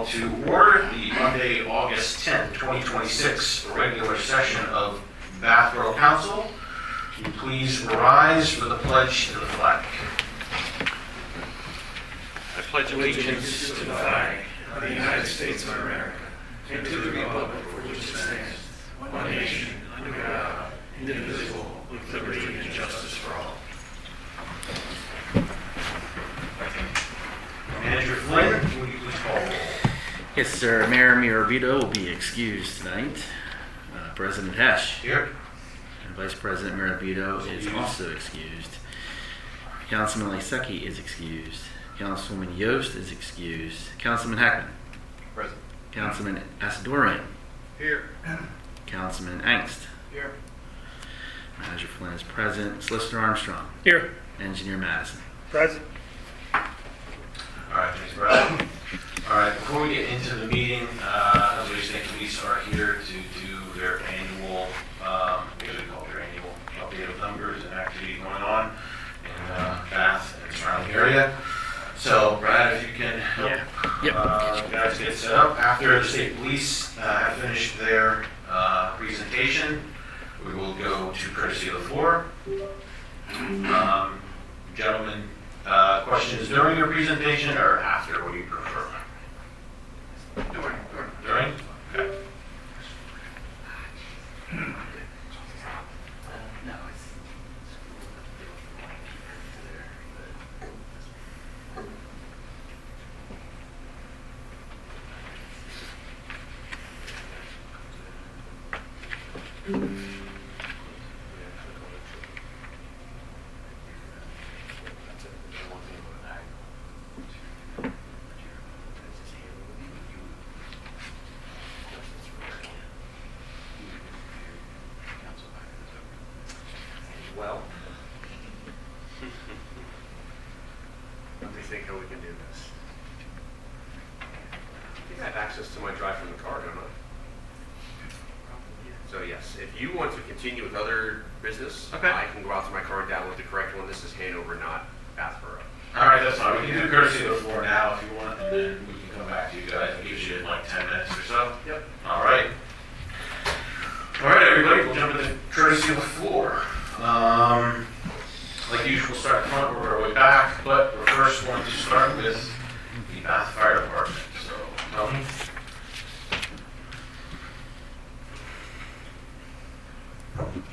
to order the Monday, August 10th, 2026 regular session of Bath Borough Council. Will you please rise for the pledge to the flag. I pledge allegiance to the flag of the United States of America and to the republic for which it stands, one nation, under God, indivisible, with liberty and justice for all. Manager Flynn, will you please call the roll? Yes, sir. Mayor Miravito will be excused tonight. President Hesh. Here. And Vice President Miravito is also excused. Councilman Lysecki is excused. Councilwoman Yost is excused. Councilman Heckman. Present. Councilman Asadorian. Here. Councilman Angst. Here. Manager Flynn is present. Solicitor Armstrong. Here. Engineer Madison. Present. All right, thanks, Brad. All right, before we get into the meeting, as we say, police are here to do their annual, what do they call their annual update of numbers and activity going on in Bath and surrounding area. So, Brad, if you can help guys get set up. After the state police have finished their presentation, we will go to courtesy of the floor. Gentlemen, questions during your presentation or after? What do you prefer? During? Okay. Well, let me think how we can do this. I think I have access to my drive from the car, don't I? So yes, if you want to continue with other business, Okay. I can go out to my car and download the correct one. This is Hanover, not Bath Borough. All right, that's fine. We can do courtesy of the floor now if you want, and then we can come back to you guys. It gives you like 10 minutes or so. Yep. All right. All right, everybody, we'll jump into courtesy of the floor. Like usual, we'll start at the front, work our way back, but we're first going to start with the Bath Fire Department. So, Tony?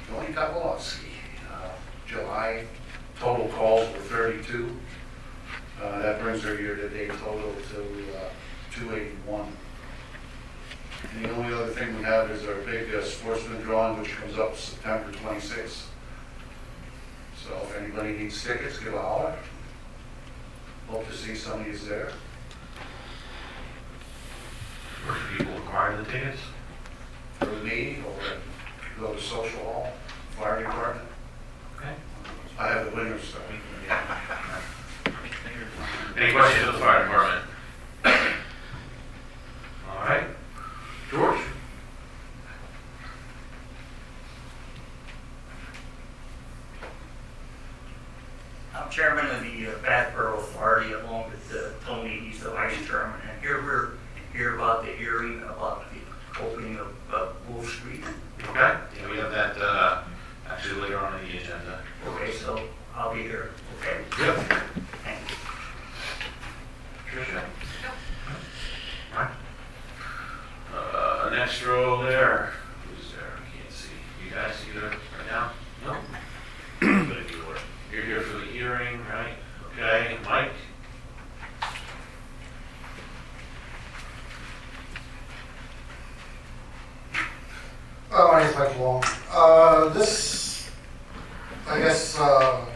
Tony Kowalski. July total calls were 32. That brings our year-to-date total to 281. And the only other thing we have is our big sportsman drawing, which comes up September 26th. So if anybody needs tickets, give a holler. Hope to see somebody is there. Where do people acquire the tickets? Through me or go to social hall, fire department. Okay. I have the winners, so. Any questions of the fire department? All right. George? I'm chairman of the Bath Borough Authority along with Tony, he's the vice chairman. And here we're here about the hearing about the opening of Wolf Street. Okay. Yeah, we have that actually later on in the agenda. Okay, so I'll be here. Okay. Yep. Thank you. Tricia? All right. Next row there. Who's there? I can't see. You guys see there right now? No? But if you were. You're here for the hearing, right? Okay. Mike? My name's Mike Long. This, I guess, well,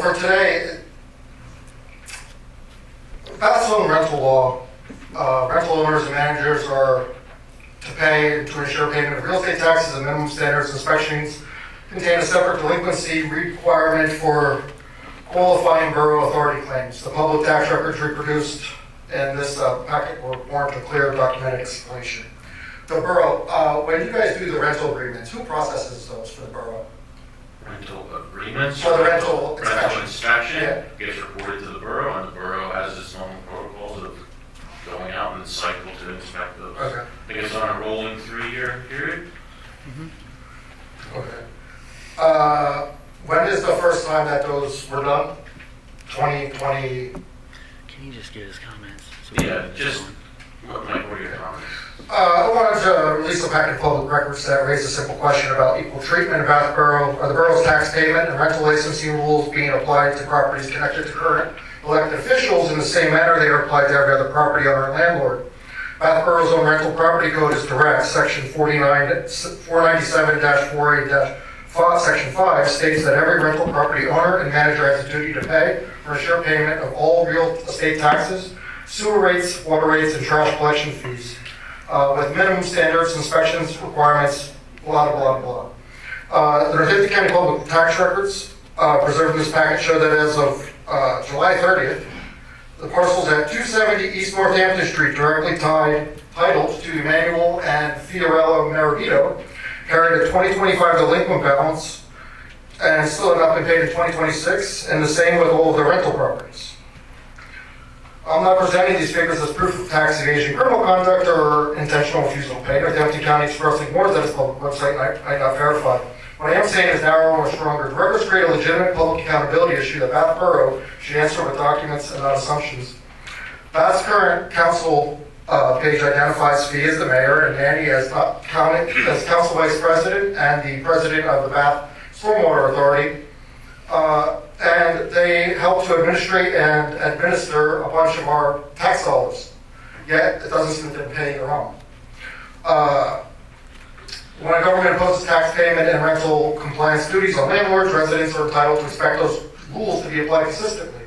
for today, Bath's own rental law, rental owners and managers are to pay to ensure payment of real estate taxes and minimum standards inspections contain a separate delinquency requirement for qualifying borough authority claims. The public tax records reproduced in this packet will warrant a clear documented explanation. The borough, when you guys do the rental agreements, who processes those for the borough? Rental agreements? For the rental inspection Yeah. gets reported to the borough, and the borough has its own protocols of first time that those were done. 2020. Can you just give his comments? Yeah, just, Mike, what are your comments? I wanted to release a packet of public records that raised a simple question about equal treatment in Bath Borough. Are the borough's tax payment and rental licensing rules being applied to properties connected to current elected officials in the same manner they are applied to every other property owner and landlord? Bath Borough's own rental property code is direct. Section 497-48-5, Section 5 states that every rental property owner and manager has a duty to pay or ensure payment of all real estate taxes, sewer rates, water rates, and trash collection fees, with minimum standards, inspections, requirements, blah, blah, blah. The Northampton County Public Tax Records preserved in this packet show that as of July 30th, the parcels at 270 East Northampton Street, directly titled to Emmanuel and Fiorello Maravito, carried a 2025 delinquent balance and still have not been paid in 2026, and the same with all of the rental properties. I'm not presenting these figures as proof of tax evasion, criminal conduct, or intentional refusal to pay. Northampton County expressly warns that its public website I not verified. What I am saying is narrower or stronger. The records create a legitimate public accountability issue that Bath Borough should answer with documents and not assumptions. Bath's current council page identifies Fee as the mayor and Mandy as council vice president and the president of the Bath Stormwater Authority. And they help to administrate and administer a bunch of our tax dollars. Yet it doesn't seem that they're paying their own. When a government imposes tax payment and rental compliance duties on landlords, residents are entitled to expect those rules to be applied consistently,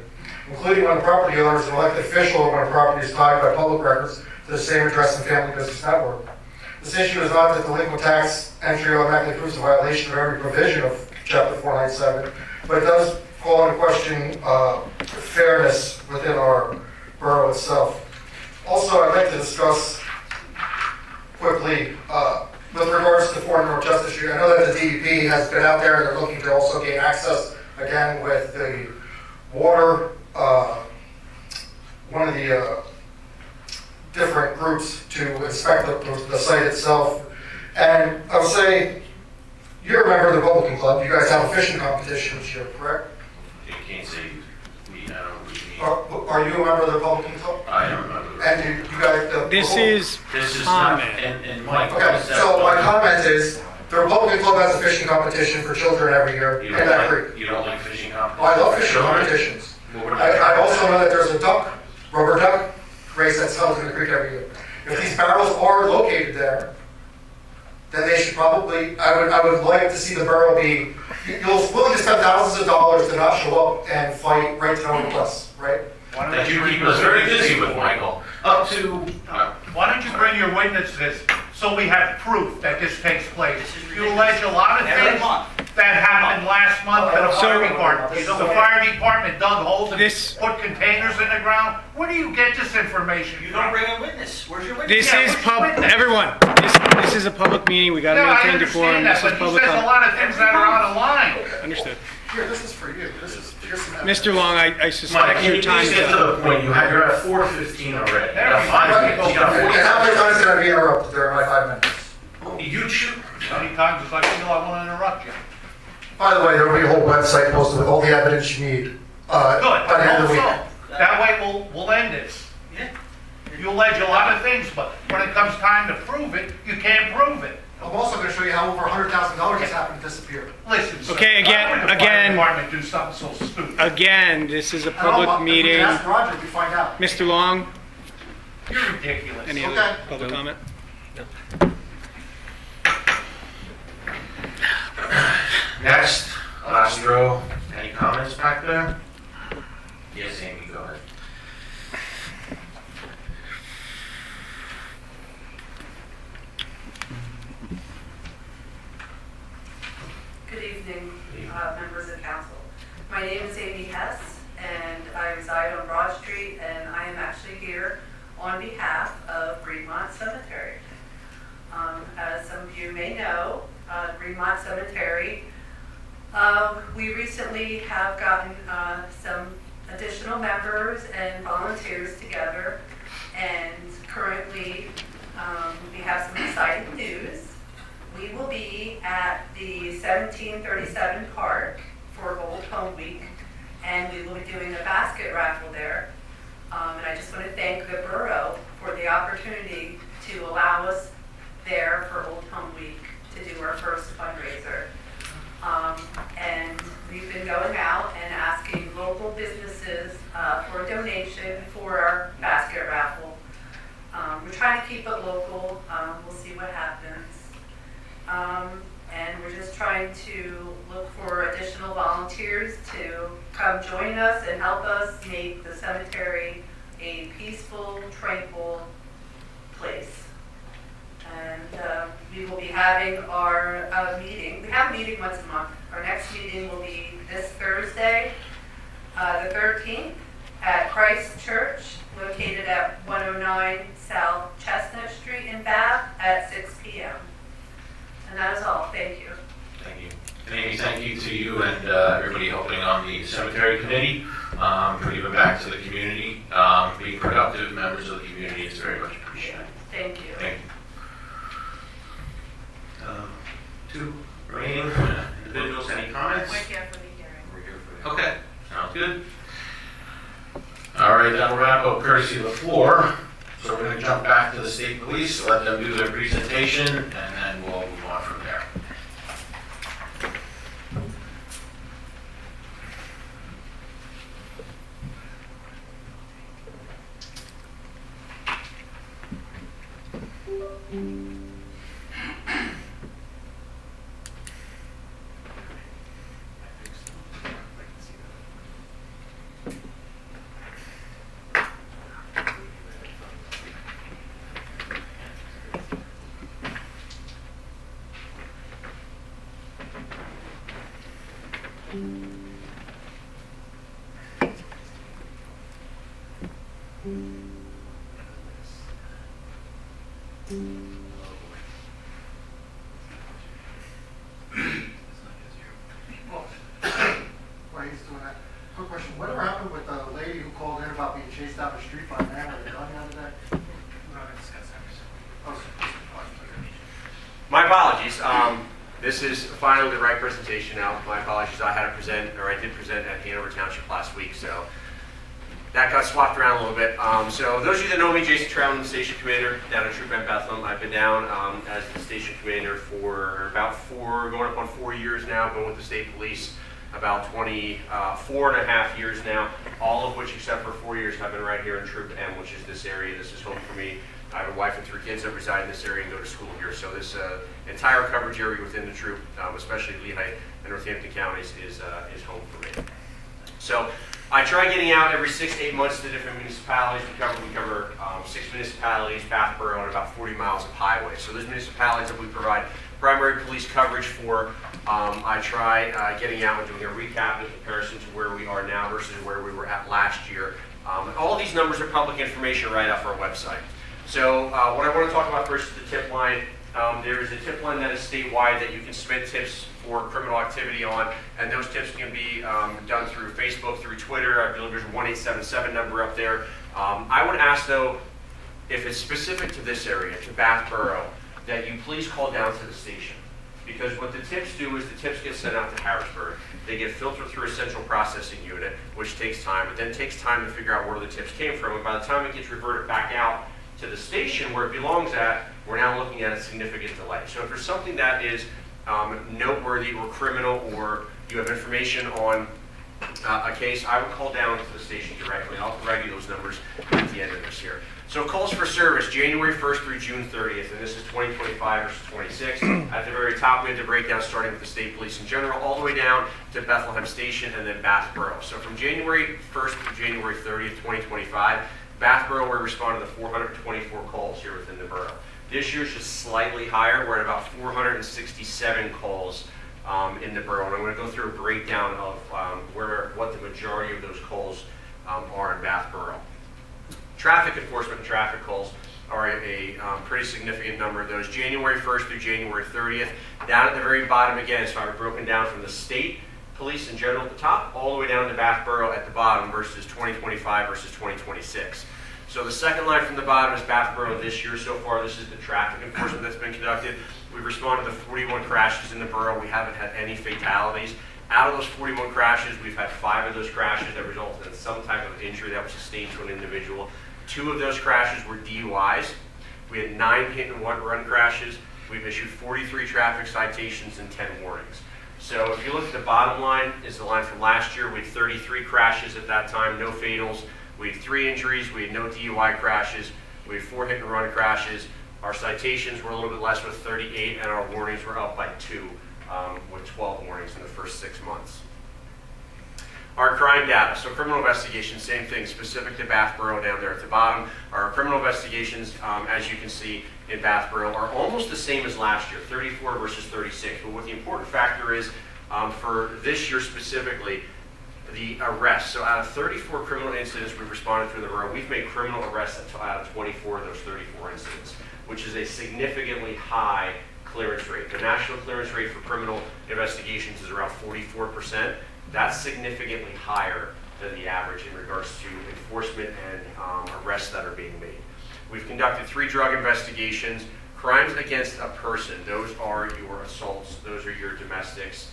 including when the property owner is an elected official or when a property is tied by public records to the same address and family business network. This issue is not that delinquent tax entry automatically proves a violation of every provision of Chapter 497, but it does call into question fairness within our borough itself. Also, I'd like to discuss quickly with regards to foreign North Justice Street. I know that the DEP has been out there and they're looking to also gain access again with the water, one of the different groups to inspect the site itself. And I would say, you're a member of the Republican Club. You guys have a fishing competition this year, correct? You can't say we, I don't know. Are you a member of the Republican Club? I am a member. And you guys... This is This is not, comment. and Mike. Okay, so my comment is, the Republican Club has a fishing competition for children every year in that creek. You don't like fishing competitions? I love fishing competitions. Well, what about I also know that there's a rubber duck race that's held in the creek every year. If these barrels are located there, then they should probably, I would like to see the borough be, you're willing to spend thousands of dollars to not show up and fight right to no requests, right? that you keep us very busy with, Michael. Up to, Why don't you bring your witnesses so we have proof that this takes place? You allege a lot of things that happened last month at the fire department. The fire department dug holes and put containers in the ground. Where do you get this information You from? don't bring a witness. Where's your witness? This Yeah, is what's public. witness? Everyone, this is a public meeting. We got to Yeah, I maintain decorum. understand This that, is but he public says a comment. lot of things that are out of line. Understood. Here, this is for you. Here's some Mr. Long, I Mike, suspect can your you time please is get to up. the point? You're at 4:15 already. You There got we 5 go. minutes. You got And how many times did I be interrupted during my 5 minutes? You shoot. Many times as I feel I want to interrupt you. By the way, there will be a whole website posted with all the evidence you need. Good. By the end of the week. Also, that way we'll end this. Yeah. You allege a lot of things, but when it comes time to prove it, you can't prove it. I'm also going to show you how over $100,000 has happened to disappear. Listen, sir. Okay, again- why would the fire again- department do something so stupid? Again, this is a And I'll- public if we meeting. can ask Roger, we find out. Mr. Long, You're ridiculous. any Okay. other public comment? Next, last row. Any comments back there? Yes, Amy, go ahead. Good evening, members of council. My name is Amy Hess, and I reside on Broad Street, and I am actually here on behalf of Greenmont Cemetery. As some of you may know, Greenmont Cemetery, we recently have gotten some additional members and volunteers together, and currently we have some exciting news. We will be at the 1737 Park for Gold raffle there. And I just want to thank the borough for the opportunity to allow us there for Old Home Week to do our first fundraiser. And we've been going out and asking local businesses for a donation for our basket raffle. We're trying to keep it local. We'll see what happens. And we're just trying to look for additional volunteers to come join us and help us make the cemetery a peaceful, tranquil place. And we will be having our meeting. We have a meeting once a month. Our next meeting will be this Thursday, the 13th, at Christ Church, located at 109 South Chestnut Street in Bath at 6 p.m. And that is all. Thank you. Thank you. And Amy, thank you to you and everybody helping on the cemetery committee for giving back to the community, being productive members of the community. It's very much appreciated. Thank you. Thank you. Two remaining individuals, any comments? We're here for the hearing. Okay, sounds good. All right, that'll wrap up courtesy of the floor. So we're going to jump back to the state police, let them do their presentation, and then we'll move on from there. While he's doing that, quick question, whatever happened with the lady who called in about being chased out the street by a man with a gun the other day? My apologies. This is finally the right presentation now. My apologies. I did present at Hanover Township last week, so that got swapped around a little bit. So those of you that know me, Jason Troutman, the station commander down at Troutman, Bethlehem. I've been down as the station commander for about going up on 4 years now. Been with the state police about 24 and a half years now, all of which, except for 4 years, have been right here in Troop M, which is this area. This is home for me. I have a wife and 3 kids that reside in this area and go to school here. So this entire coverage area within the troop, especially Lehigh and Northampton counties, is home for me. So I try getting out every 6 to 8 months to different municipalities. We cover 6 municipalities, Bath Borough, and about 40 miles of highway. So those municipalities that we provide primary police coverage for, I try getting out and doing a recap in comparison to where we are now versus where we were at last year. All these numbers are public information right off our website. So what I want to talk about first is the tip line. There is a tip line that is statewide that you can submit tips for criminal activity on, and those tips can be done through Facebook, through Twitter. I believe there's a 1-877 number up there. I would ask, though, if it's specific to this area, to Bath Borough, that you please call down to the station. Because what the tips do is the tips get sent out to Harrisburg. They get filtered through a central processing unit, which takes time. It then takes time to figure out where the tips came from, and by the time it gets reverted back out to the station where it belongs at, we're now looking at a significant delay. So if there's something that is noteworthy or criminal, or you have information on a case, I would call down to the station directly. I'll provide you those numbers at the end of this here. So calls for service, January 1st through June 30th, and this is 2025 versus 26. At the very top, we have the breakdown starting with the state police in general, all the way down to Bethlehem Station and then Bath Borough. So from January 1st through January 30th, 2025, Bath Borough, we responded to 424 calls here within the borough. This year's just slightly higher. We're at about 467 calls in the borough. And I'm going to go through a breakdown of what the majority of those calls are in Bath Borough. Traffic enforcement and traffic calls are a pretty significant number of those. January 1st through January 30th. Down at the very bottom again, so I've broken down from the state police in general at the top, all the way down to Bath Borough at the bottom versus 2025 versus 2026. So the second line from the bottom is Bath Borough this year. So far, this is the traffic enforcement that's been conducted. We've responded to 41 crashes in the borough. We haven't had any fatalities. Out of those 41 crashes, we've had 5 of those crashes that resulted in some type of injury that was sustained to an individual. 2 of those crashes were DUIs. We had 9 hit-and-run crashes. We've issued 43 traffic citations and 10 warnings. So if you look at the bottom line, is the line from last year. We had 33 crashes at that time, no fatals. We had 3 injuries. We had no DUI crashes. We had 4 hit-and-run crashes. Our citations were a little bit less with 38, and our warnings were up by 2 with 12 warnings in the first 6 months. Our crime data, so criminal investigations, same thing, specific to Bath Borough down there at the bottom. Our criminal investigations, as you can see in Bath Borough, are almost the same as last year, 34 versus 36. But what the important factor is, for this year specifically, the arrests. So out of 34 criminal incidents we've responded to in the borough, we've made criminal arrests out of 24 of those 34 incidents, which is a significantly high clearance rate. The national clearance rate for criminal investigations is around 44%. That's significantly higher than the average in regards to enforcement and arrests that are being made. We've conducted 3 drug investigations. Crimes against a person, those are your assaults, those are your domestics,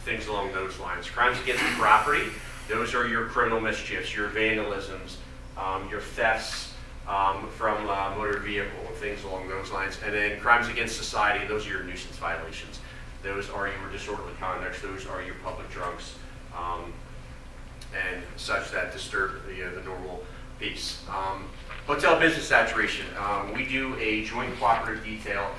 things along those lines. Crimes against property, those are your criminal mischiefs, your vandalisms, your thefts from motor vehicle, things along those lines. And then crimes against society, those are your nuisance violations. Those are your disorderly conducts, those are your public drunks, and such that disturb the normal peace. Hotel business saturation. We do a joint cooperative detail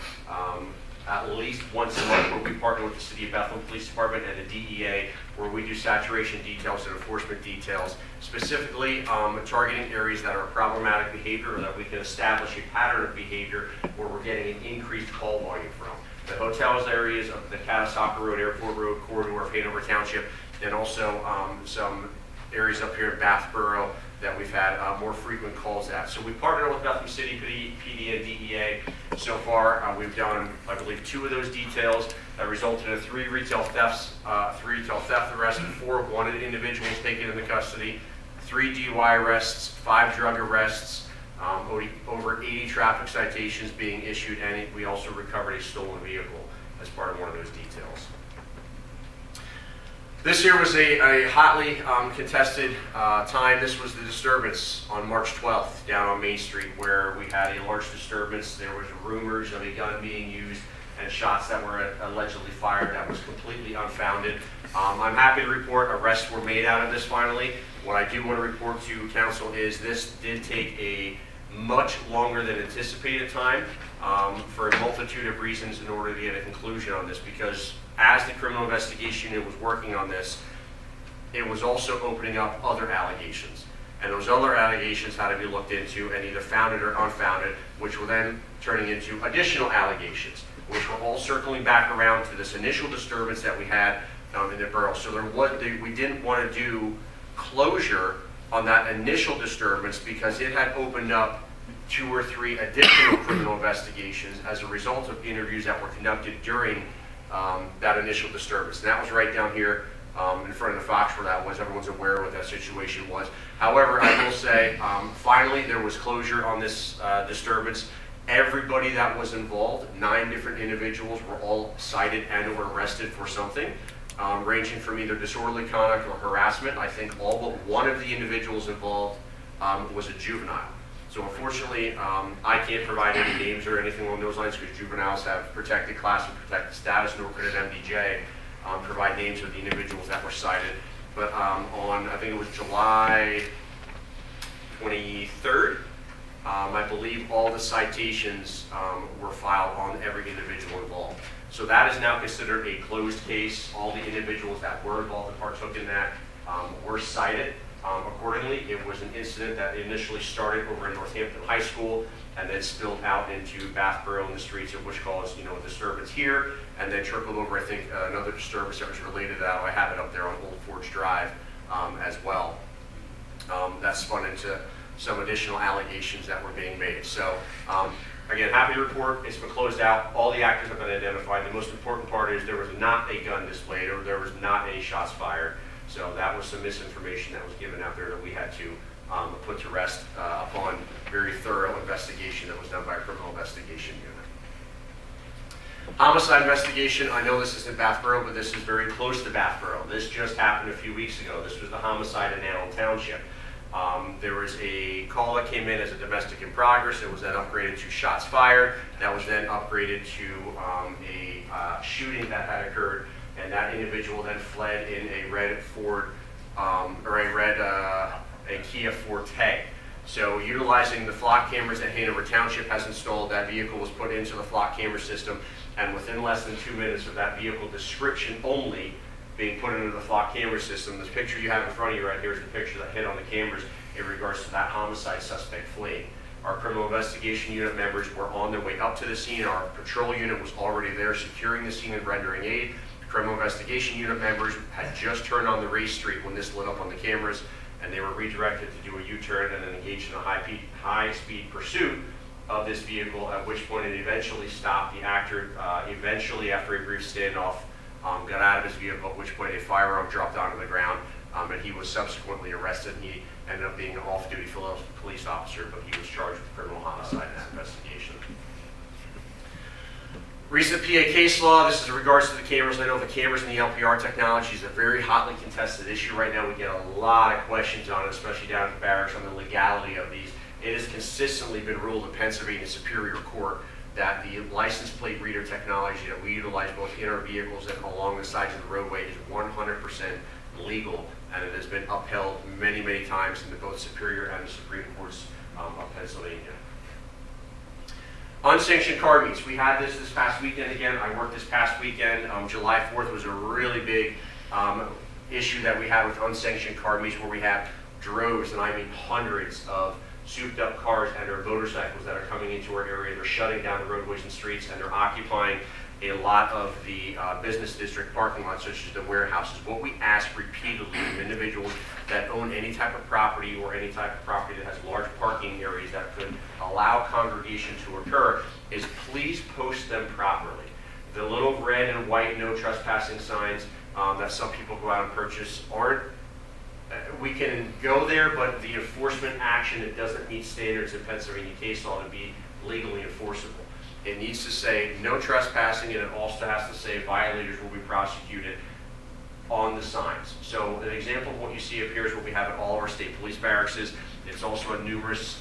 at least once a month where we partner with the City of Bethlehem Police Department and the DEA, where we do saturation details and enforcement details, specifically targeting areas that are problematic behavior or that we can establish a pattern of behavior where we're getting an increased call volume from. The hotels areas of the Catasauqua Road, Airport Road corridor of Hanover Township, and also some areas up here in Bath Borough that we've had more frequent calls at. So we partner with Bethlehem City PD and DEA. So far, we've done, I believe, 2 of those details that resulted in 3 retail thefts, 3 retail theft arrests, and 4 wanted individuals taken into custody, 3 DUI arrests, 5 drug arrests, over 80 traffic citations being issued, and we also recovered a stolen vehicle as part of one of those details. This year was a hotly contested time. This was the disturbance on March 12th down on Main Street, where we had a large disturbance. There was rumors of a gun being used and shots that were allegedly fired that was completely unfounded. I'm happy to report arrests were made out of this finally. What I do want to report to council is this did take a much longer than anticipated time for a multitude of reasons in order to get a conclusion on this, because as the criminal investigation unit was working on this, it was also opening up other allegations. And those other allegations had to be looked into and either founded or unfounded, which were then turning into additional allegations, which were all circling back around to this initial disturbance that we had in the borough. So we didn't want to do closure on that initial disturbance because it had opened up 2 or 3 additional criminal investigations as a result of interviews that were conducted during that initial disturbance. And that was right down here in front of the Fox where that was. Everyone's aware of what that situation was. However, I will say, finally, there was closure on this disturbance. Everybody that was involved, 9 different individuals, were all cited and or arrested for something, ranging from either disorderly conduct or harassment. I think all but one of the individuals involved was a juvenile. So unfortunately, I can't provide any names or anything along those lines because juveniles have protected class and protected status, nor could an MDJ provide names of the individuals that were cited. But on, I think it was July 23rd, I believe all the citations were filed on every individual involved. So that is now considered a closed case. All the individuals that were involved and partook in that were cited. Accordingly, it was an incident that initially started over in Northampton High School and then spilled out into Bath Borough in the streets, which caused a disturbance here, and then trickled over, I think, another disturbance that was related to that. I have it up there on Old Forge Drive as well. That spun into some additional allegations that were being made. So, again, happy to report it's been closed out. All the actors have been identified. The most important part is there was not a gun displayed or there was not any shots fired. So that was some misinformation that was given out there that we had to put to rest upon very thorough investigation that was done by a criminal investigation unit. Homicide investigation, I know this isn't Bath Borough, but this is very close to Bath Borough. This just happened a few weeks ago. This was the homicide in Allen Township. There was a call that came in as a domestic in progress. It was then upgraded to shots fired. That was then upgraded to a shooting that had occurred, and that individual then fled in a red Ford, a Kia Forte. So utilizing the flock cameras that Hanover Township has installed, that vehicle was put into the flock camera system, and within less than 2 minutes of that vehicle description only being put into the flock camera system, this picture you have in front of you right here is the picture that hit on the cameras in regards to that homicide suspect fleeing. Our criminal investigation unit members were on their way up to the scene. Our patrol unit was already there securing the scene and rendering aid. The criminal investigation unit members had just turned on the race street when this lit up on the cameras, and they were redirected to do a U-turn and then engaged in a high-speed pursuit of this vehicle, at which point it eventually stopped. The actor, eventually, after a brief standoff, got out of his vehicle, at which point a firearm dropped onto the ground, and he was subsequently arrested. He ended up being an off-duty police officer, but he was charged with criminal homicide in that investigation. Recent PA case law, this is in regards to the cameras. I know the cameras and the LPR technology is a very hotly contested issue right now. We get a lot of questions on it, especially down at the barracks, on the legality of these. It has consistently been ruled in Pennsylvania Superior Court that the license plate reader technology that we utilize both in our vehicles and along the sides of the roadway is 100% legal, and it has been upheld many, many times in both Superior and the Supreme Courts of Pennsylvania. Unsanctioned car meets. We had this past weekend again. I worked this past weekend. July 4th was a really big issue that we had with unsanctioned car meets, where we had droves, and I mean hundreds of souped up cars and their motorcycles that are coming into our area. They're shutting down the roadways and streets, and they're occupying a lot of the business district parking lots, such as the warehouses. What we ask repeatedly of individuals that own any type of property or any type of property that has large parking areas that could allow congregation to occur is please post them properly. The little red and white no trespassing signs that some people go out and purchase aren't, we can go there, but the enforcement action, it doesn't meet standards in Pennsylvania case law to be legally enforceable. It needs to say no trespassing, and it also has to say violators will be prosecuted on the signs. So an example of what you see up here is what we have at all of our state police barracks. It's also at numerous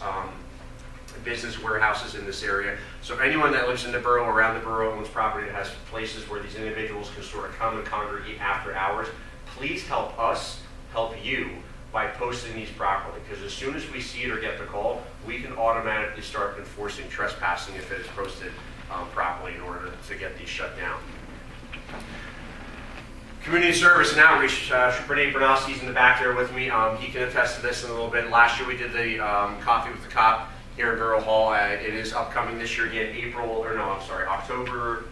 business warehouses in this area. So anyone that lives in the borough, around the borough, owns property that has places where these individuals can sort of come and congregate after hours, please help us help you by posting these properly, because as soon as we see it or get the call, we can automatically start enforcing trespassing if it is posted properly in order to get these shut down. Community service and outreach. Trooper Branosky's in the back there with me. He can attest to this in a little bit. Last year we did the Coffee with the Cop here in Borough Hall. It is upcoming this year again, October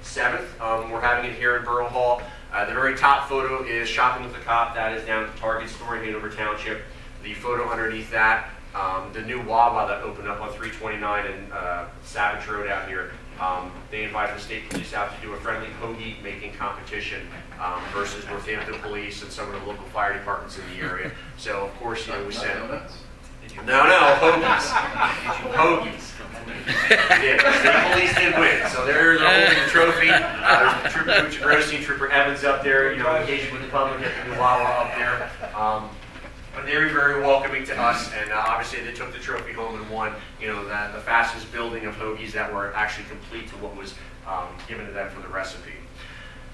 7th. We're having it here in Borough Hall. The very top photo is Shopping with the Cop. That is down at the Target store in Hanover Township. The photo underneath that, the new Wawa that opened up on 329 and Savage Road out here. They invited the state police out to do a friendly hoagie making competition versus Northampton Police and some of the local fire departments in the area. So of course, we said, no, hoagies. Hoagies. Yeah, state police did win, so they're holding the trophy. There's Trooper Branosky, Trooper Evans up there, engaging with the public at the new Wawa up there. But they were very welcoming to us, and obviously they took the trophy home and won, the fastest building of hoagies that were actually complete to what was given to them for the recipe.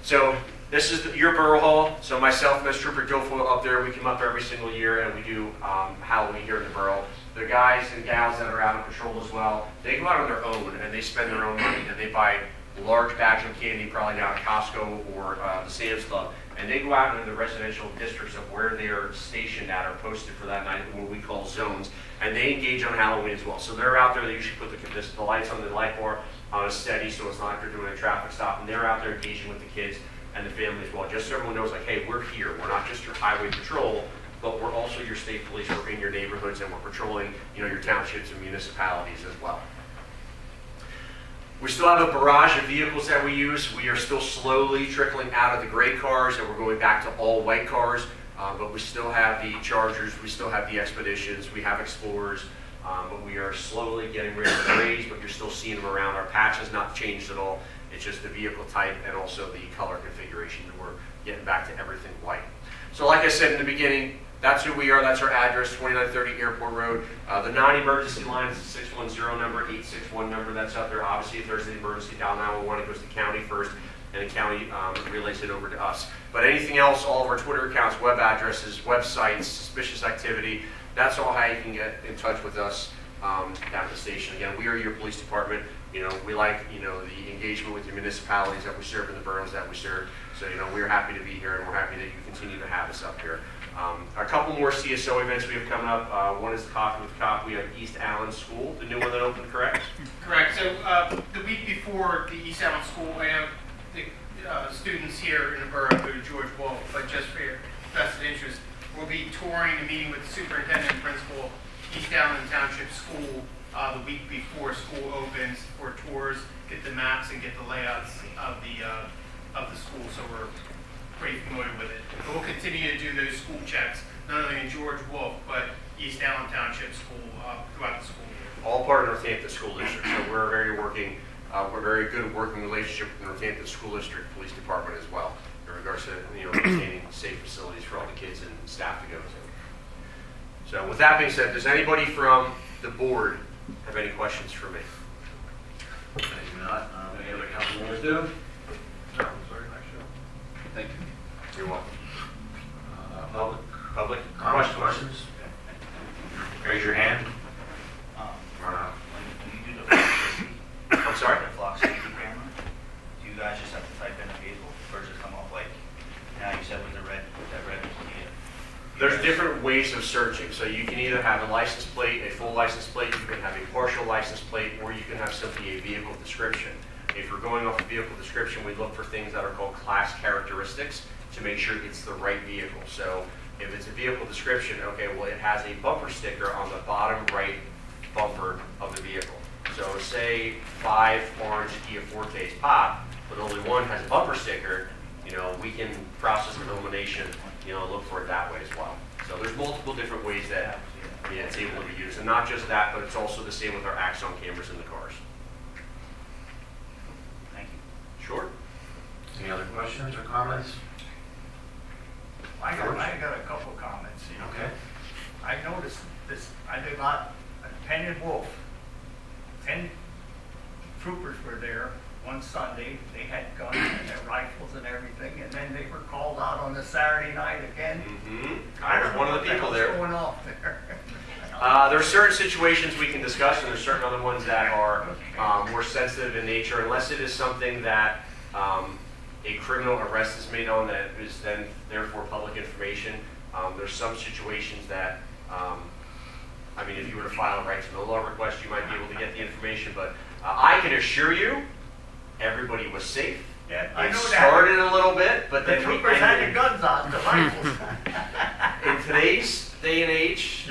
So this is your Borough Hall. So myself and Mr. Trooper Guilfoyle up there, we come up every single year and we do Halloween here in the borough. The guys and gals that are out on patrol as well, they go out on their own and they spend their own money and they buy large bags of candy, probably down at Costco or the Sam's Club, and they go out into the residential districts of where they're stationed at or posted for that night, what we call zones, and they engage on Halloween as well. So they're out there, they usually put the lights on the light bar on a steady, so it's not like they're doing a traffic stop, and they're out there engaging with the kids and the family as well, just so everyone knows, like, hey, we're here. We're not just your highway patrol, but we're also your state police. We're in your neighborhoods, and we're patrolling, your townships and municipalities as well. We still have a barrage of vehicles that we use. We are still slowly trickling out of the gray cars, and we're going back to all white cars, but we still have the Chargers, we still have the Expeditions, we have Explorers, but we are slowly getting rid of the grays, but you're still seeing them around. Our patch has not changed at all. It's just the vehicle type and also the color configuration. We're getting back to everything white. So like I said in the beginning, that's who we are. That's our address, 2930 Airport Road. The non-emergency line is a 610 number, 861 number that's up there. Obviously, if there's an emergency, dial 911. It goes to the county first, and the county relays it over to us. But anything else, all of our Twitter accounts, web addresses, websites, suspicious activity, that's all how you can get in touch with us down at the station. Again, we are your police department. We like, the engagement with your municipalities that we serve in the boroughs that we serve. So, we're happy to be here, and we're happy that you continue to have us up here. A couple more CSO events we have coming up. One is the Coffee with the Cop. We have East Allen School, the new one that opened, correct? Correct. So the week before the East Allen School, I know the students here in the borough go to George Wolf, but just for your vested interest, we'll be touring and meeting with the superintendent and principal East Allen Township School the week before school opens for tours, get the maps and get the layouts of the school, so we're pretty familiar with it. But we'll continue to do those school checks, not only in George Wolf, but East Allen Township School throughout the school year. All part of Northampton School District. So we're very good working relationship with the Northampton School District Police Department as well, in regards to maintaining safe facilities for all the kids and staff to go to. So with that being said, does anybody from the board have any questions for me? I do not. Any other council members do? No, sorry, thank you. You're welcome. Public questions? Raise your hand. When you do the flock safety, I'm sorry? the flock safety camera, do you guys just have to type in a vehicle or does it come up like, now you said with that red key? There's different ways of searching. So you can either have a license plate, a full license plate, you can have a partial license plate, or you can have simply a vehicle description. If we're going off a vehicle description, we look for things that are called class characteristics to make sure it's the right vehicle. So if it's a vehicle description, okay, well, it has a bumper sticker on the bottom right bumper of the vehicle. So say 5 orange Kia Fortes pop, but only one has a bumper sticker, we can process the elimination, look for it that way as well. So there's multiple different ways that it's able to be used. And not just that, but it's also the same with our Axon cameras in the cars. Thank you. Sure. Any other questions or comments? I got a couple comments. Okay. I noticed this, I did not, Penn and Wolf, 10 troopers were there one Sunday. They had guns and their rifles and everything, and then they were called out on the Saturday night again. I was one of the people there. What's going off there? There are certain situations we can discuss, and there's certain other ones that are more sensitive in nature, unless it is something that a criminal arrest is made on that is then therefore public information. There's some situations that, if you were to file a right to know law request, you might be able to get the information, but I can assure you, everybody was safe. Yeah, I It know that. started a little bit, but The then we troopers had the ended. guns on, the rifles. In today's day and age,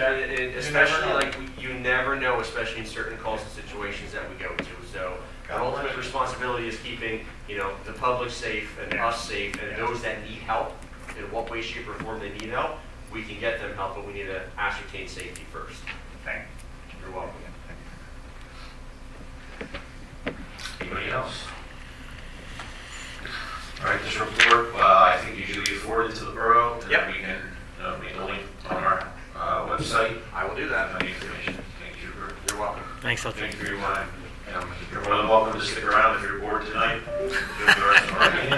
especially know. you never know, especially in certain calls and situations that we go to. So our ultimate responsibility is keeping, the public safe and us safe, and those that need help, in what way, shape, or form they need help, we can get them help, but we need to ascertain safety first. Thank You're welcome. Anybody else? All right, this report, I think usually get forwarded to the borough. And Yep. we can make a link on our website. I will do that. Any information. Thank you. You're welcome. Thanks, Thank you for your time. You're more than welcome to stick around if you're bored tonight. Do the rest of our meeting.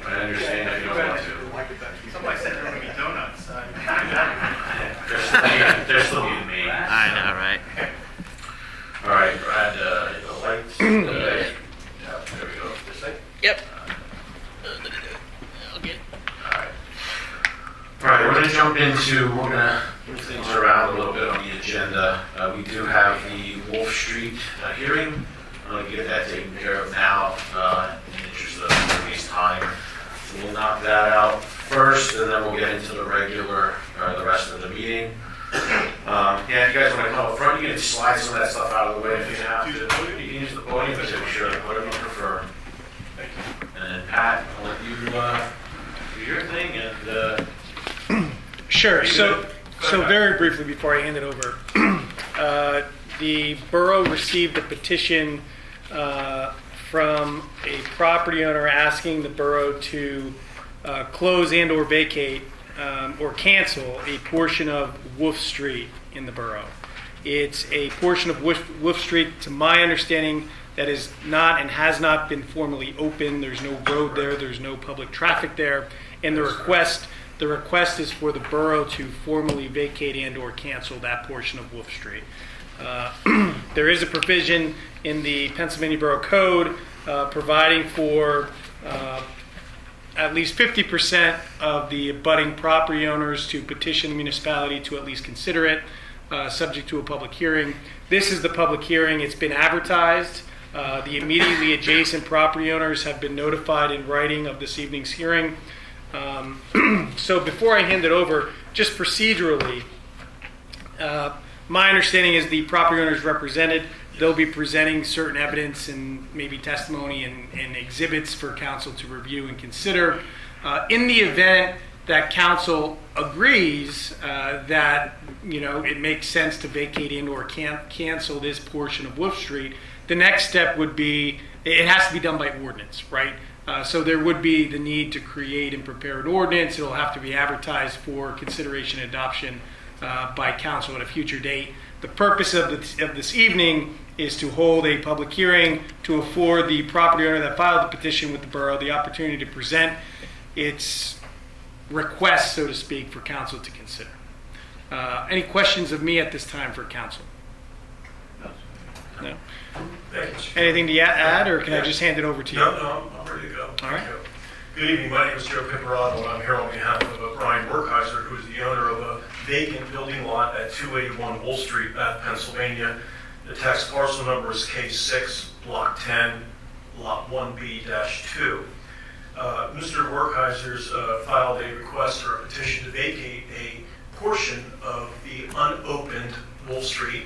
I understand if you don't want to. you. Somebody said there were going to be donuts. They're still being made. I know, right? All right, Brad, hit the lights. Yeah, there we go. This thing? Yep. All right, we're going to jump into, we're going to move things around a little bit on the agenda. We do have the Wolf Street hearing. I'm going to get that taken care of now in the interest of everybody's time. So we'll knock that out first, and then we'll get into the regular, the rest of the meeting. Yeah, if you guys want to come up front, you can slide some of that stuff out of the way if you have to. You can use the podium, but sure, whatever you prefer. And then Pat, I'll let you do your thing and. Sure. So very briefly before I hand it over, the borough received a petition from a property owner asking the borough to close and or vacate or cancel a portion of Wolf Street in the borough. It's a portion of Wolf Street, to my understanding, that is not and has not been formally open. There's no road there. There's no public traffic there. And the request is for the borough to formally vacate and or cancel that portion of Wolf Street. There is a provision in the Pennsylvania Borough Code providing for at least 50% of the abutting property owners to petition the municipality to at least consider it, subject to a public hearing. This is the public hearing. It's been advertised. The immediately adjacent property owners have been notified in writing of this evening's hearing. So before I hand it over, just procedurally, my understanding is the property owners represented. They'll be presenting certain evidence and maybe testimony and exhibits for council to review and consider. In the event that council agrees that it makes sense to vacate and or cancel this portion of Wolf Street, the next step would be, it has to be done by ordinance, right? So there would be the need to create and prepare an ordinance. It'll have to be advertised for consideration and adoption by council at a future date. The purpose of this evening is to hold a public hearing to afford the property owner that filed the petition with the borough the opportunity to present its request, so to speak, for council to consider. Any questions of me at this time for council? No? Anything to add, or can I just hand it over to you? No, I'm ready to go. All right. Good evening, my name is Joe Piparato, and I'm here on behalf of Brian Werkheiser, who is the owner of a vacant building lot at 281 Wolf Street, Bath, Pennsylvania. The tax parcel number is K6, Block 10, Lot 1B-2. Mr. Werkheiser's filed a request or a petition to vacate a portion of the unopened Wolf Street.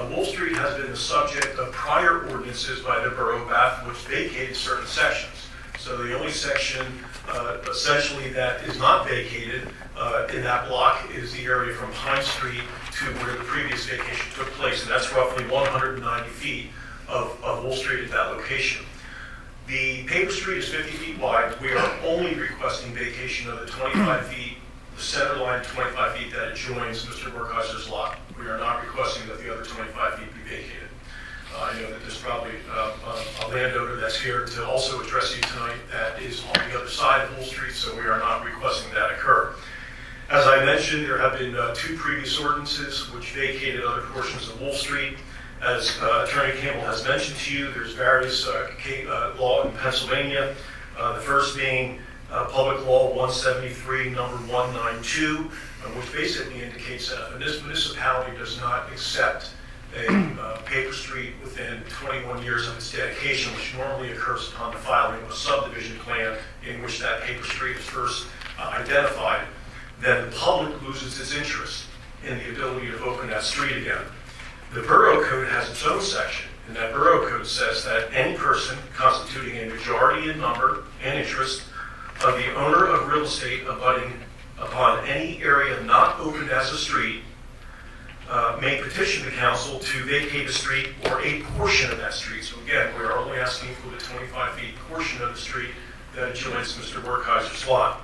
Wolf Street has been the subject of prior ordinances by the Borough of Bath, which vacated certain sections. So the only section essentially that is not vacated in that block is the area from High Street to where the previous vacation took place, and that's roughly 190 feet of Wolf Street at that location. The paper street is 50 feet wide. We are only requesting vacation of the 25 feet, the center line 25 feet that adjoins Mr. Werkheiser's lot. We are not requesting that the other 25 feet be vacated. I know that there's probably a landowner that's here to also address you tonight that is on the other side of Wolf Street, so we are not requesting that occur. As I mentioned, there have been two previous ordinances which vacated other portions of Wolf Street. As Attorney Campbell has mentioned to you, there's various law in Pennsylvania. The first being Public Law 173, number 192, which basically indicates that if a municipality does not accept a paper street within 21 years of its dedication, which normally occurs upon the filing of a subdivision plan in which that paper street is first identified, then the public loses its interest in the ability to open that street again. The Borough Code has its own section, and that Borough Code says that any person constituting a majority in number and interest of the owner of real estate abutting upon any area not opened as a street may petition the council to vacate a street or a portion of that street. So again, we're only asking for the 25 feet portion of the street that adjoins Mr. Werkheiser's lot.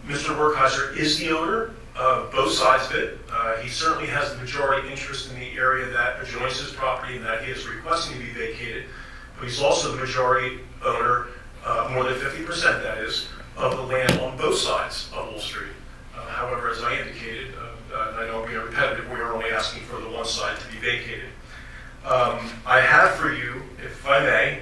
Mr. Werkheiser is the owner of both sides of it. He certainly has the majority interest in the area that adjoins his property and that he is requesting to be vacated, but he's also the majority owner, more than 50% that is, of the land on both sides of Wolf Street. However, as I indicated, and I know we are repetitive, we are only asking for the one side to be vacated. I have for you, if I may,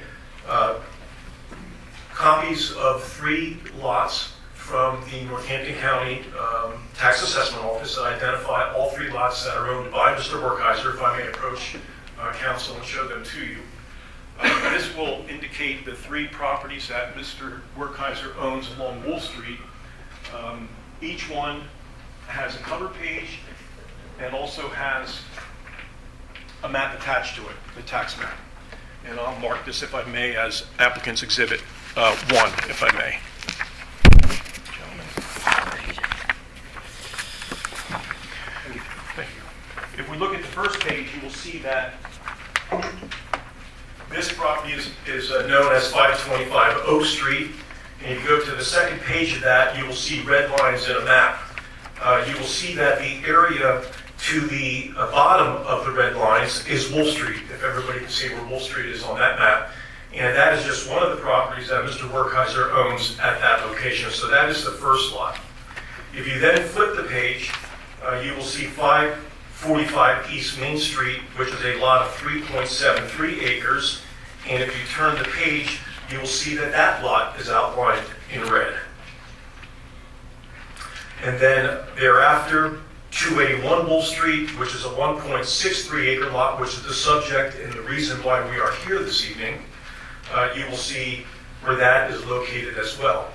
copies of 3 lots from the Northampton County Tax Assessment Office that identify all 3 lots that are owned by Mr. Werkheiser, if I may approach council and show them to you. This will indicate the 3 properties that Mr. Werkheiser owns along Wolf Street. Each one has a cover page and also has a map attached to it, the tax map. And I'll mark this, if I may, as applicant's exhibit 1, if I may. Thank you. If we look at the first page, you will see that this property is known as 525 Oak Street. And if you go to the second page of that, you will see red lines in a map. You will see that the area to the bottom of the red lines is Wolf Street, if everybody can see where Wolf Street is on that map. And that is just one of the properties that Mr. Werkheiser owns at that location. So that is the first lot. If you then flip the page, you will see 545 East Main Street, which is a lot of 3.73 acres. And if you turn the page, you will see that that lot is outlined in red. And then thereafter, 281 Wolf Street, which is a 1.63 acre lot, which is the subject and the reason why we are here this evening. You will see where that is located as well.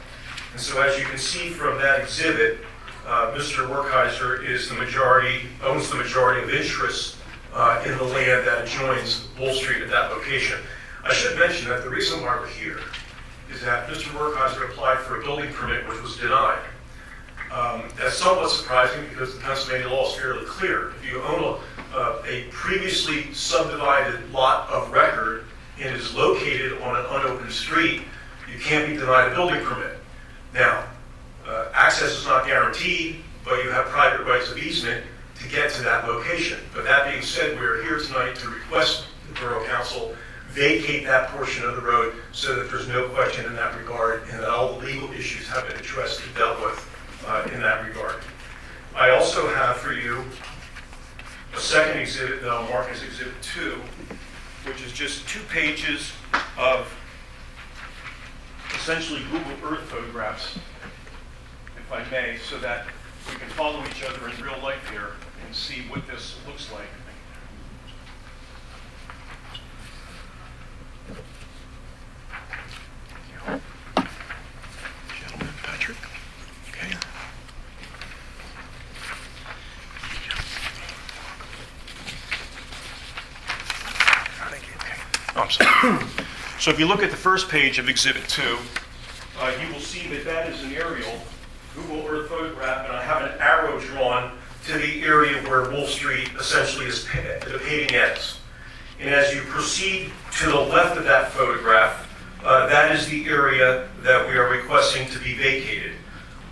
And so as you can see from that exhibit, Mr. Werkheiser owns the majority of interest in the land that adjoins Wolf Street at that location. I should mention that the reason why we're here is that Mr. Werkheiser applied for a building permit which was denied. That's somewhat surprising because the Pennsylvania law is fairly clear. If you own a previously subdivided lot of record and is located on an unopened street, you can't be denied a building permit. Now, access is not guaranteed, but you have private rights of easement to get to that location. But that being said, we are here tonight to request the Borough Council vacate that portion of the road so that there's no question in that regard and that all the legal issues have been addressed and dealt with in that regard. I also have for you a second exhibit that I'll mark as Exhibit 2, which is just 2 pages of essentially Google Earth photographs, if I may, so that we can follow each other in real life here and see what this looks like. Gentlemen, Patrick. Okay. Thank you. Okay. Oh, I'm sorry. So if you look at the first page of Exhibit 2, you will see that that is an aerial Google Earth photograph, and I have an arrow drawn to the area where Wolf Street essentially is the paving ends. And as you proceed to the left of that photograph, that is the area that we are requesting to be vacated.